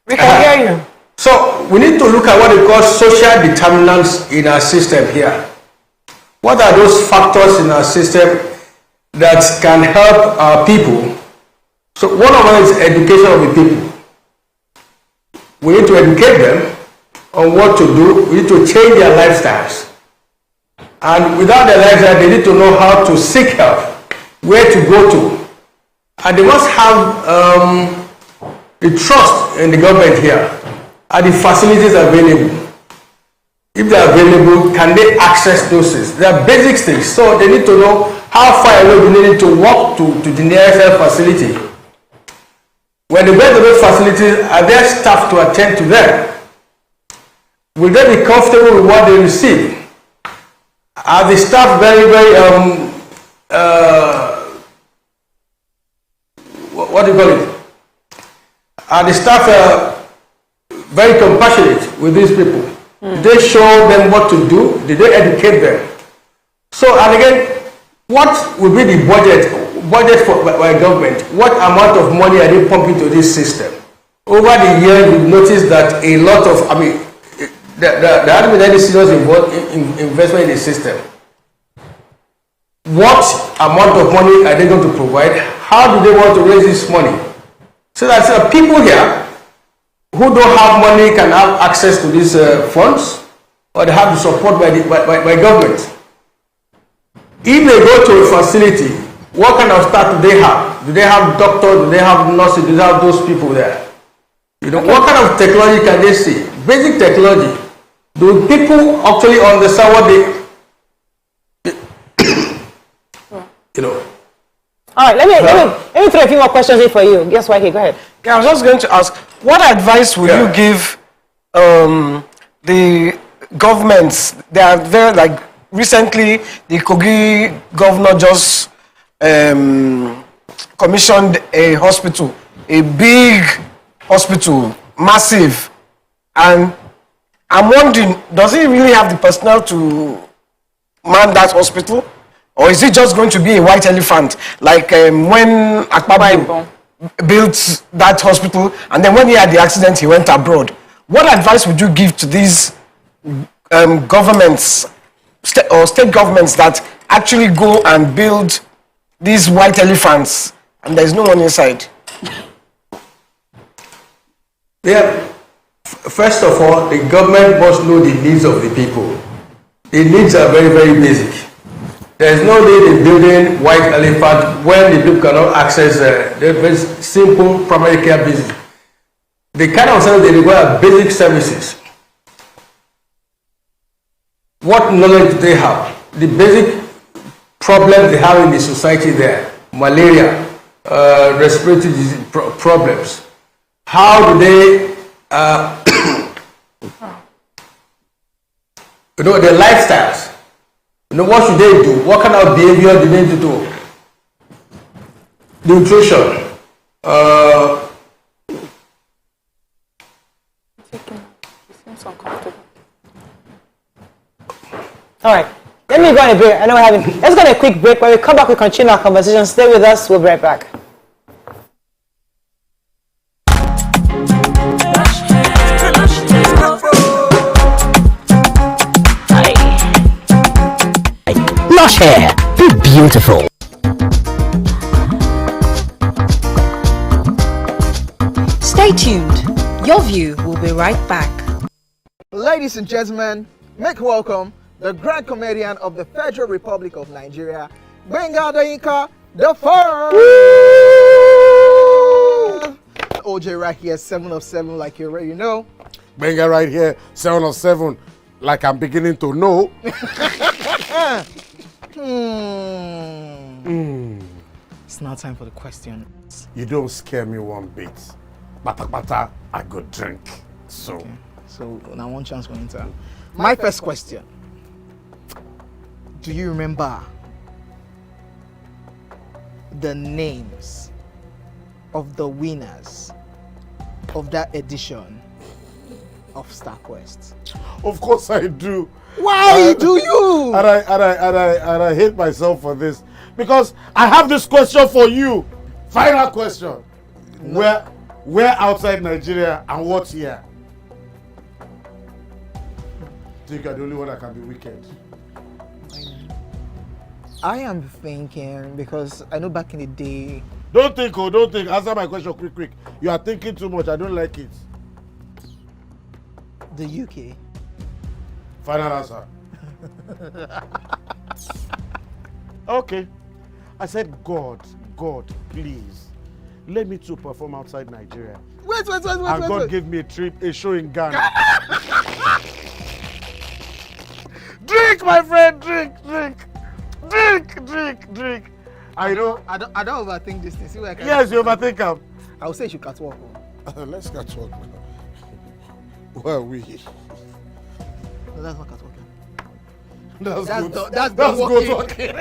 We can hear you. So we need to look at what we call social determinants in our system here. What are those factors in our system that can help our people? So one of them is education of the people. We need to educate them on what to do. We need to change their lifestyles. And without their lifestyle, they need to know how to seek help, where to go to. And they must have the trust in the government here. Are the facilities available? If they are available, can they access those things? They are basic things. So they need to know how far away do they need to walk to the nearest health facility. When they get to those facilities, are there staff to attend to them? Will they be comfortable with what they receive? Are the staff very, what do you call it? Are the staff very compassionate with these people? Did they show them what to do? Did they educate them? So, and again, what will be the budget by government? What amount of money are they pumping into this system? Over the years, we've noticed that a lot of, there hasn't been any serious investment in the system. What amount of money are they going to provide? How do they want to raise this money? So that people here who don't have money can have access to these funds, or they have the support by government. If they go to a facility, what kind of staff do they have? Do they have doctors? Do they have nurses? Do they have those people there? What kind of technology can they see? Basic technology. Do people actually understand what they, All right, let me throw a few more questions in for you. Guess what? Go ahead. Yeah, I was just going to ask, what advice would you give the governments? They are very, recently the Kogi governor just commissioned a hospital, a big hospital, massive, and I'm wondering, does he really have the personnel to man that hospital? Or is it just going to be a white elephant, like when Akpabio built that hospital, and then when he had the accident, he went abroad? What advice would you give to these governments or state governments that actually go and build these white elephants and there's no one inside? Yeah. First of all, the government must know the needs of the people. The needs are very, very basic. There is no need in building white elephant when the people cannot access the very simple primary care business. The kind of service they require basic services. What knowledge do they have? The basic problems they have in the society there, malaria, respiratory disease problems. How do they, their lifestyles? What should they do? What kind of behavior do they need to do? Nutrition. All right, let me go on a break. I know we're having. Let's go on a quick break. When we come back, we continue our conversation. Stay with us. We'll be right back. Lush hair, be beautiful. Stay tuned. Your View will be right back. Ladies and gentlemen, make welcome the grand comedian of the Federal Republic of Nigeria, Benga Dainka the First. OJ right here, 7 of 7, like you already know. Benga right here, 7 of 7, like I'm beginning to know. It's now time for the question. You don't scare me one bit. Bata bata, I go drink. So, okay. So now one chance for Inter. My first question. Do you remember the names of the winners of that edition of StarQuest? Of course I do. Why do you? And I hate myself for this because I have this question for you. Final question. No. Where outside Nigeria and what year? Think you're the only one that can be wicked. I am thinking because I know back in the day. Don't think. Answer my question quick. You are thinking too much. I don't like it. The UK. Final answer. Okay. I said, God, please, let me to perform outside Nigeria. Wait. And God gave me a trip, a show in Ghana. Drink, my friend, drink. I don't overthink this thing. See where I can. Yes, you overthink them. I would say you should catwalk. Let's catwalk now. Where are we? No, that's not catwalking. That's good talking.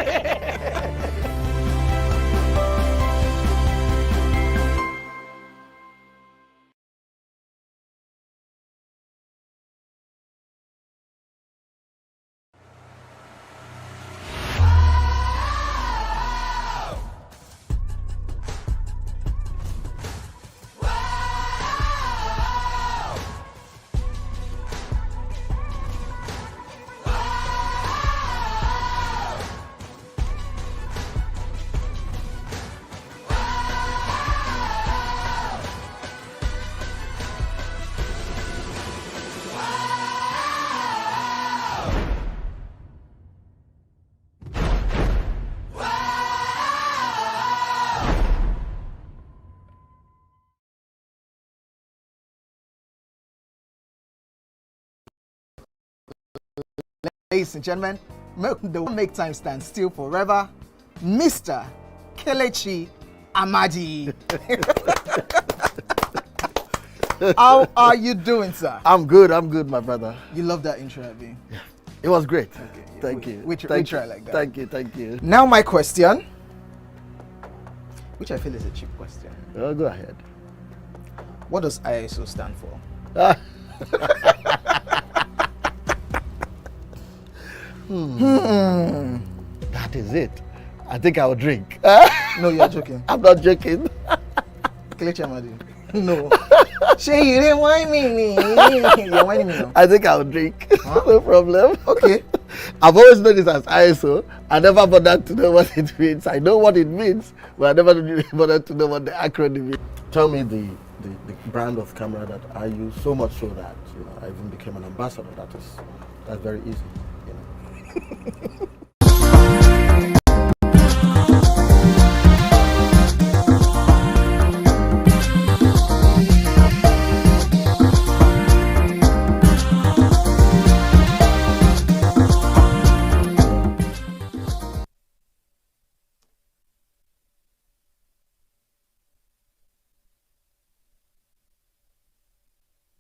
Ladies and gentlemen, make time stand still forever, Mr. Kelechi Amadi. How are you doing, sir? I'm good, my brother. You love that intro, Abby? Yeah. It was great. Okay, Thank you. We try like that. Thank you. Now my question. which I feel is a cheap question. Oh, go ahead. What does ISO stand for? That is it. I think I'll drink. No, you're joking. I'm not joking. No. She didn't whine me. You're whining me now. I think I'll drink. Huh? No problem. Okay. I've always known this as ISO. I never bothered to know what it means. I know what it means, but I never really bothered to know what the acronym is. Tell me the brand of camera that I use, so much so that I even became an ambassador. That's very easy.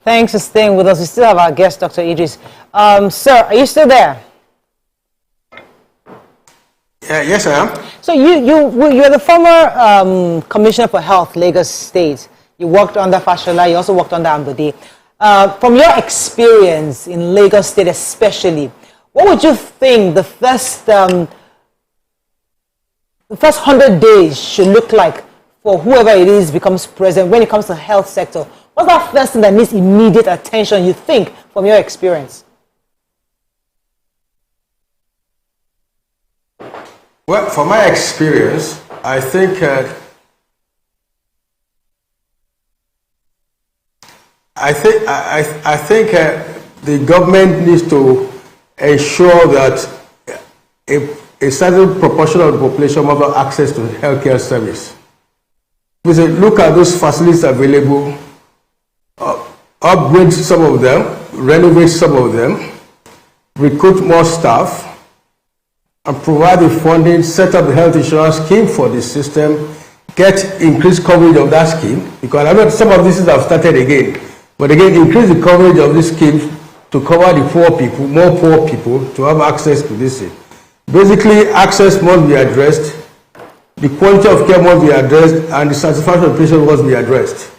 Thanks for staying with us. We still have our guest, Dr. Idris. Sir, are you still there? Yes, I am. So you're the former Commissioner for Health, Lagos State. You worked under Fashola. You also worked under Ambode. From your experience in Lagos State, especially, what would you think the first 100 days should look like for whoever it is becomes president when it comes to the health sector? What's that first thing that needs immediate attention, you think, from your experience? Well, from my experience, I think the government needs to ensure that a certain proportion of the population will have access to healthcare service. We say, look at those facilities available, upgrade some of them, renovate some of them, recruit more staff, and provide the funding, set up the health insurance scheme for the system, get increased coverage of that scheme, because I know some of these have started again, but again, increase the coverage of this scheme to cover the poor people, more poor people, to have access to this thing. Basically, access must be addressed, the quality of care must be addressed, and the satisfaction of the patient must be addressed.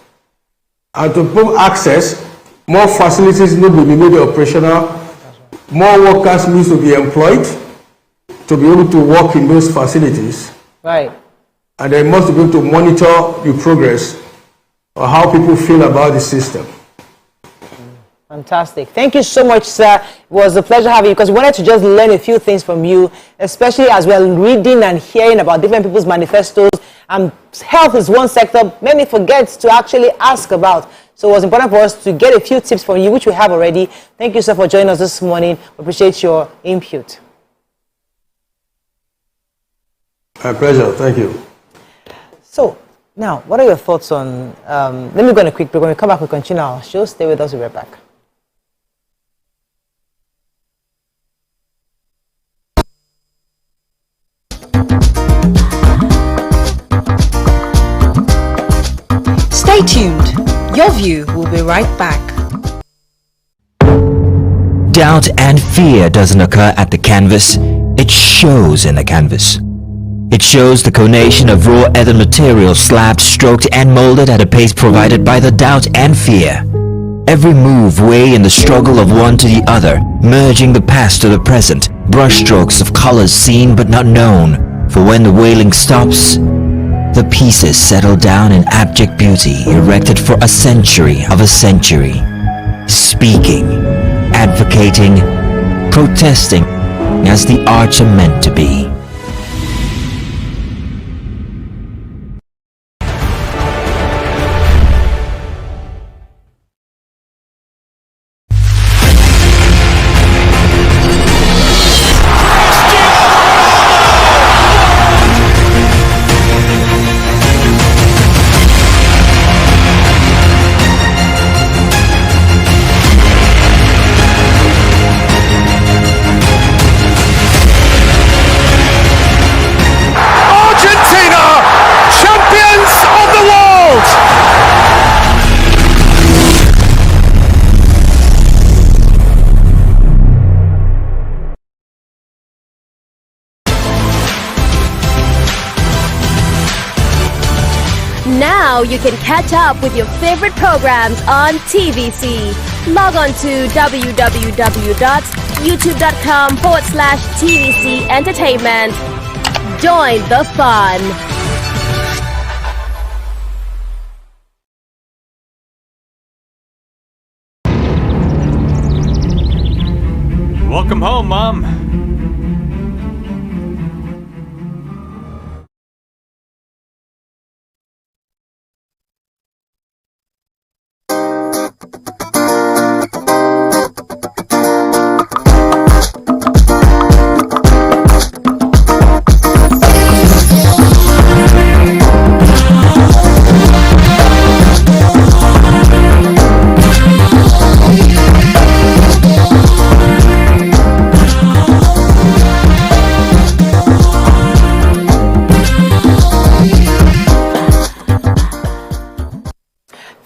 And to improve access, more facilities need to be made operational, more workers need to be employed to be able to work in those facilities. Right. And they must be able to monitor the progress or how people feel about the system. Fantastic. Thank you so much, sir. It was a pleasure having you because we wanted to just learn a few things from you, especially as we're reading and hearing about different people's manifestos. And health is one sector many forget to actually ask about. So it was important for us to get a few tips from you, which we have already. Thank you, sir, for joining us this morning. We appreciate your input. My pleasure. Thank you. So, now, what are your thoughts on... let me go on a quick break. When we come back, we'll continue our show. Stay with us. We'll be right back. Stay tuned. Your View will be right back. Doubt and fear doesn't occur at the canvas, it shows in the canvas. It shows the conation of raw earthen material slabbed, stroked and molded at a pace provided by the doubt and fear. Every move weigh in the struggle of one to the other, merging the past to the present, brushstrokes of colors seen but not known. For when the wailing stops, the pieces settle down in abject beauty erected for a century of a century. Speaking, advocating, protesting as the arts are meant to be. Now you can catch up with your favorite programs on TVC. Log on to www.youtube.com/TVC Entertainment. Join the fun. Welcome home, Mom.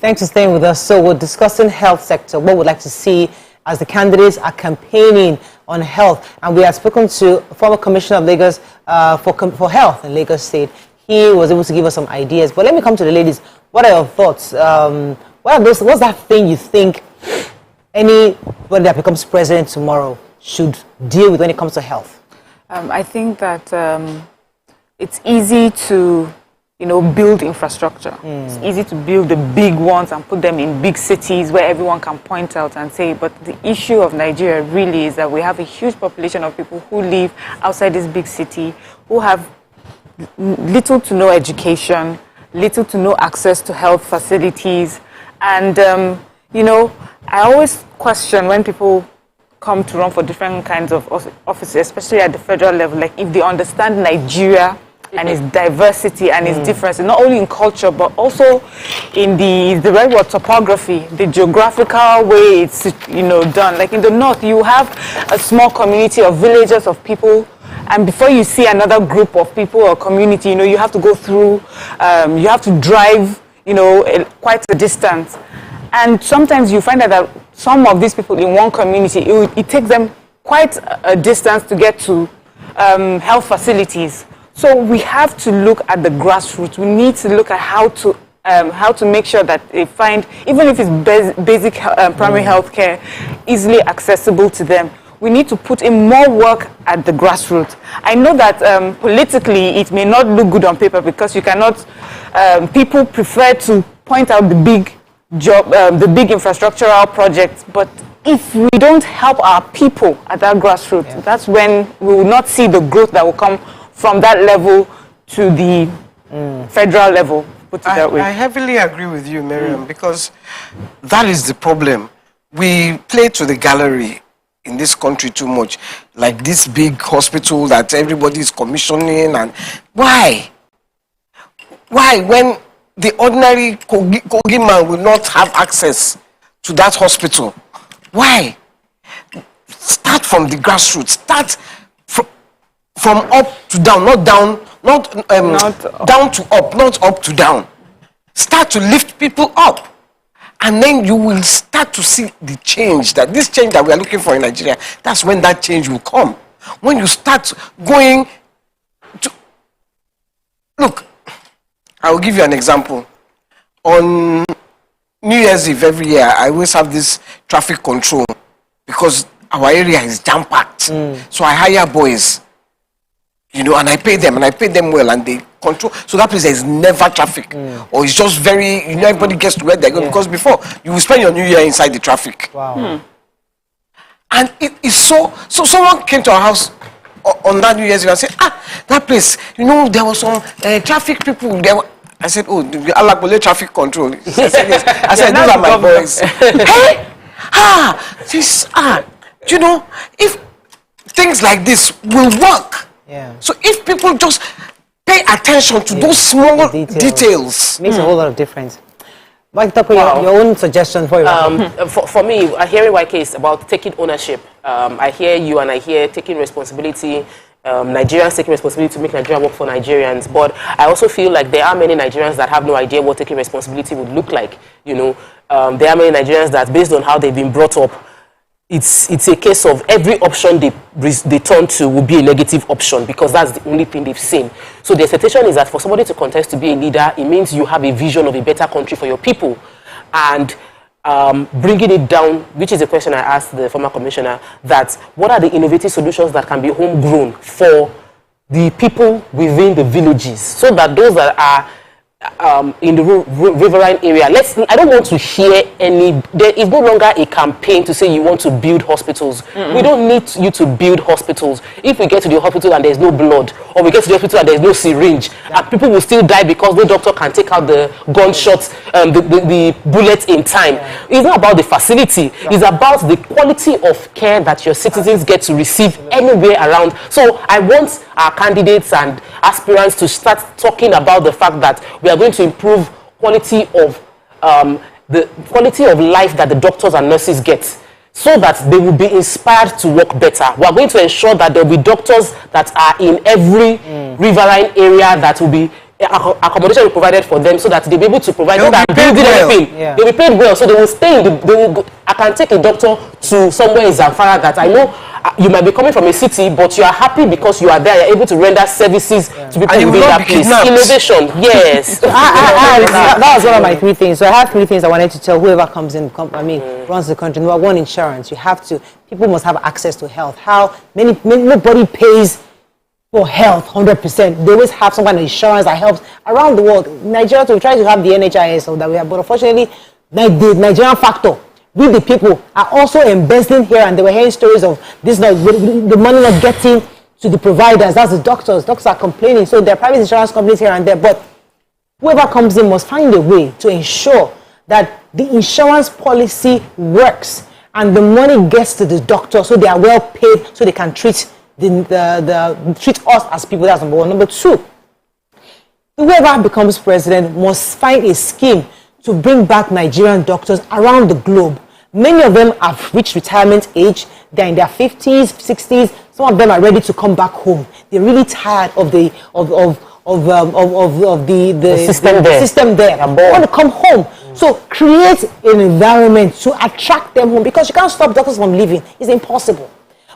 Thanks for staying with us. So we're discussing health sector, what we'd like to see as the candidates are campaigning on health. And we have spoken to former Commissioner of Lagos for Health in Lagos State. He was able to give us some ideas. But let me come to the ladies. What are your thoughts? What's that thing you think anybody that becomes president tomorrow should deal with when it comes to health? I think that it's easy to build infrastructure. It's easy to build the big ones and put them in big cities where everyone can point out and say, but the issue of Nigeria really is that we have a huge population of people who live outside this big city, who have little to no education, little to no access to health facilities. And, I always question when people come to run for different kinds of offices, especially at the federal level, like if they understand Nigeria and its diversity and its difference, not only in culture, but also in the right word, topography, the geographical way it's done. Like in the north, you have a small community of villages of people, and before you see another group of people or community, you have to go through, you have to drive, quite a distance. And sometimes you find that some of these people in one community, it takes them quite a distance to get to health facilities. So we have to look at the grassroots. We need to look at how to make sure that they find, even if it's basic primary health care, easily accessible to them. We need to put in more work at the grassroots. I know that politically it may not look good on paper because you cannot, people prefer to point out the big infrastructural projects, but if we don't help our people at that grassroots, that's when we will not see the growth that will come from that level to the federal level, put it that way. I heavily agree with you, Miriam, because that is the problem. We play to the gallery in this country too much, like this big hospital that everybody is commissioning. And why? Why, when the ordinary Kogi man will not have access to that hospital? Why? Start from the grassroots. Start from up to down, not down, down to up, not up to down. Start to lift people up, and then you will start to see the change. This change that we are looking for in Nigeria, that's when that change will come. When you start going to look, I will give you an example. On New Year's Eve every year, I always have this traffic control because our area is jam-packed. So I hire boys. And I pay them well, and they control. So that place there is never traffic, or it's just very, everybody gets to where they're going. Because before, you will spend your New Year inside the traffic. Wow. And it is so someone came to our house on that New Year's Eve and said, that place, there was some traffic people there. I said, the Alakbole traffic control. I said, yes. I said, those are my boys. If things like this will work. So if people just pay attention to those small details. Makes a whole lot of difference. Mike, your own suggestion for you. For me, hearing YK is about taking ownership. I hear you and I hear taking responsibility. Nigerians taking responsibility to make Nigeria work for Nigerians. But I also feel like there are many Nigerians that have no idea what taking responsibility would look like. There are many Nigerians that, based on how they've been brought up, it's a case of every option they turn to will be a negative option because that's the only thing they've seen. So the expectation is that for somebody to contest to be a leader, it means you have a vision of a better country for your people. And bringing it down, which is a question I asked the former commissioner, that what are the innovative solutions that can be homegrown for the people within the villages so that those that are in the riverine area, I don't want to hear there is no longer a campaign to say you want to build hospitals. We don't need you to build hospitals. If we get to the hospital and there's no blood, or we get to the hospital and there's no syringe, and people will still die because no doctor can take out the gunshots, the bullets in time. It's not about the facility. It's about the quality of care that your citizens get to receive anywhere around. So I want our candidates and aspirants to start talking about the fact that we are going to improve quality of the quality of life that the doctors and nurses get, so that they will be inspired to work better. We are going to ensure that there will be doctors that are in every riverine area, that will be accommodation will be provided for them, so that they'll be able to provide that building everything. They'll be paid well, so they will stay in I can take a doctor to somewhere in Zamfara that I know you might be coming from a city, but you are happy because you are there. You're able to render services to people within that place. Innovation, yes. That was one of my 3 things. So I have 3 things I wanted to tell whoever comes in, runs the country. Number 1, insurance. People must have access to health. Nobody pays for health 100%. They always have some kind of insurance that helps around the world. Nigeria, we try to have the NHIS so that we have, but unfortunately, the Nigerian factor, we the people are also investing here, and they were hearing stories of this, the money not getting to the providers. That's the doctors. Doctors are complaining. So there are private insurance companies here and there, but whoever comes in must find a way to ensure that the insurance policy works and the money gets to the doctor, so they are well paid, so they can treat treat us as people. That's number 1. Number 2, whoever becomes president must find a scheme to bring back Nigerian doctors around the globe. Many of them have reached retirement age. They're in their 50s, 60s. Some of them are ready to come back home. They're really tired of the system there. They want to come home. So create an environment to attract them home, because you can't stop doctors from leaving. It's impossible.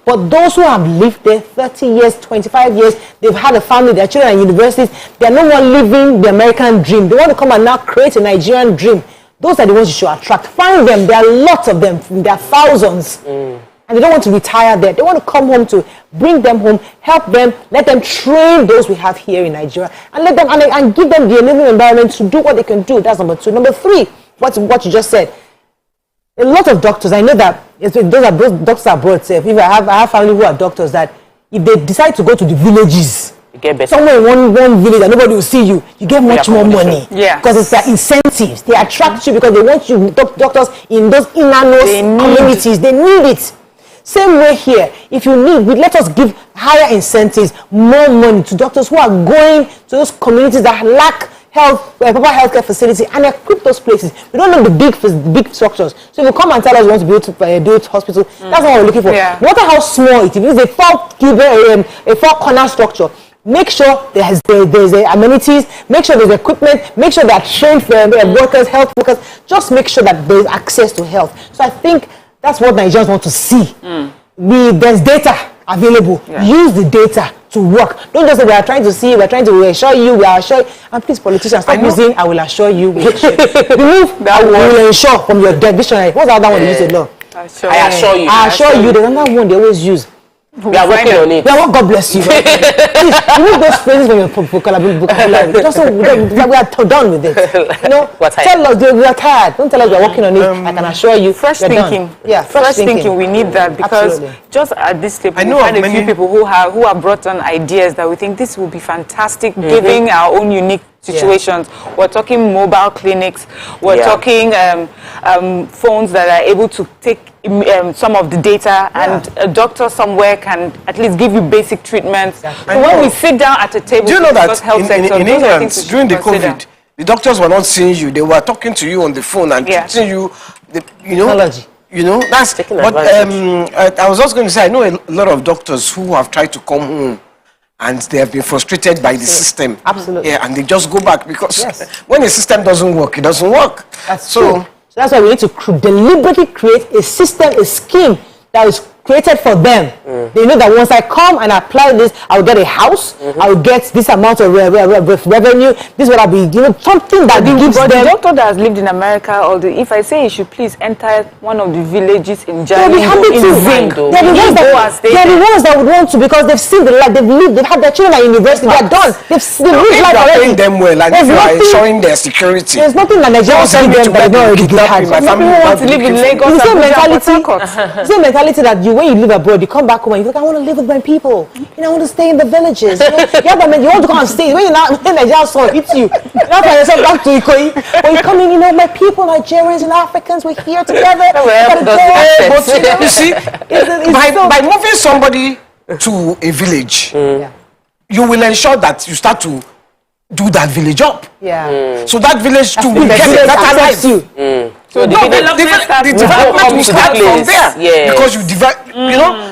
But those who have lived there 30 years, 25 years, they've had a family, their children are in universities, they're no more living the American dream. They want to come and now create a Nigerian dream. Those are the ones you should attract. Find them. There are lots of them. There are thousands. And they don't want to retire there. They want to come home, to bring them home, help them, let them train those we have here in Nigeria, and let them and give them the enabling environment to do what they can do. That's number 2. Number 3, what you just said. A lot of doctors, I know that those doctors abroad say, if I have family who are doctors, that if they decide to go to the villages, somewhere in one village and nobody will see you, you get much more money. Because it's their incentives. They attract you because they want you doctors in those inner communities. They need it. Same way here. If you need, let us give higher incentives, more money to doctors who are going to those communities that lack proper healthcare facility, and equip those places. We don't know the big structures. So if you come and tell us you want to build hospital, that's what we're looking for. No matter how small it is, a 4-corner structure. Make sure there's amenities, make sure there's equipment, make sure there are trained workers, health workers. Just make sure that there's access to health. So I think that's what Nigerians want to see. There's data available. Use the data to work. Don't just say we are trying to see, we are trying to assure you, we are assuring. And please, politicians, stop using "I will assure you." Remove that word. "Will ensure" from your dictionary. What's the other one you use a lot? I assure you. I assure you. The other one they always use. We are working on it. Yeah, God bless you. Please remove those phrases from your vocabulary. Just so we are done with it. Tell us we are tired. Don't tell us we are working on it. I can assure you. Fresh thinking. Yeah, fresh thinking. We need that, because just at this stage, we find a few people who have brought on ideas that we think this will be fantastic, giving our own unique situations. We're talking mobile clinics. We're talking phones that are able to take some of the data, and a doctor somewhere can at least give you basic treatments. So when we sit down at a table, do you know that in England during the COVID, the doctors were not seeing you; they were talking to you on the phone and teaching you, technology. That's taking advantage. I was also going to say, I know a lot of doctors who have tried to come home, and they have been frustrated by the system. Absolutely. Yeah, and they just go back, because when the system doesn't work, it doesn't work. That's true. So that's why we need to deliberately create a system, a scheme that was created for them. They know that once I come and apply this, I'll get a house, I'll get this amount of revenue, this is what I'll be given, something that gives them. The doctor that has lived in America, if I say he should please enter one of the villages in Germany, they'll be happy to. They're the ones that would want to, because they've seen the life, they've lived, they've had their children at university, they're done. They've lived life already. Them well, and if you are ensuring their security. There's nothing that Nigerians give them that don't already give her. Some people want to live in Lagos. The same mentality that when you live abroad, you come back home and you're like, I want to live with my people. I want to stay in the villages. You want to come and stay. When you're not, when Nigerian son hits you, you don't find yourself back to Ikoyi. When you come in, my people, Nigerians and Africans, we're here together. You see, by moving somebody to a village, you will ensure that you start to do that village up. So that village too will get a better life. So the development will start from there, because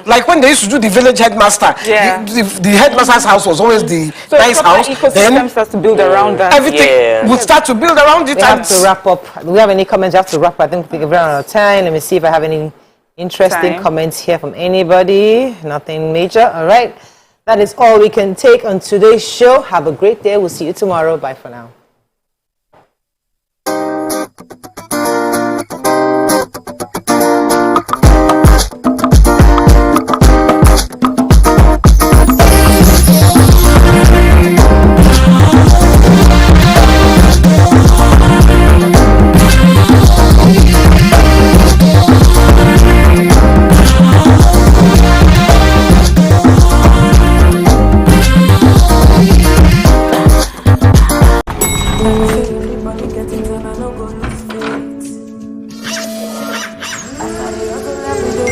like when they used to do the village headmaster, the headmaster's house was always the nice house. Then starts to build around that. Everything will start to build around it. We have to wrap up. Do we have any comments? We have to wrap up. I think we're running out of time. Let me see if I have any interesting comments here from anybody. Nothing major. All right. That is all we can take on today's show. Have a great day. We'll see you tomorrow. Bye for now.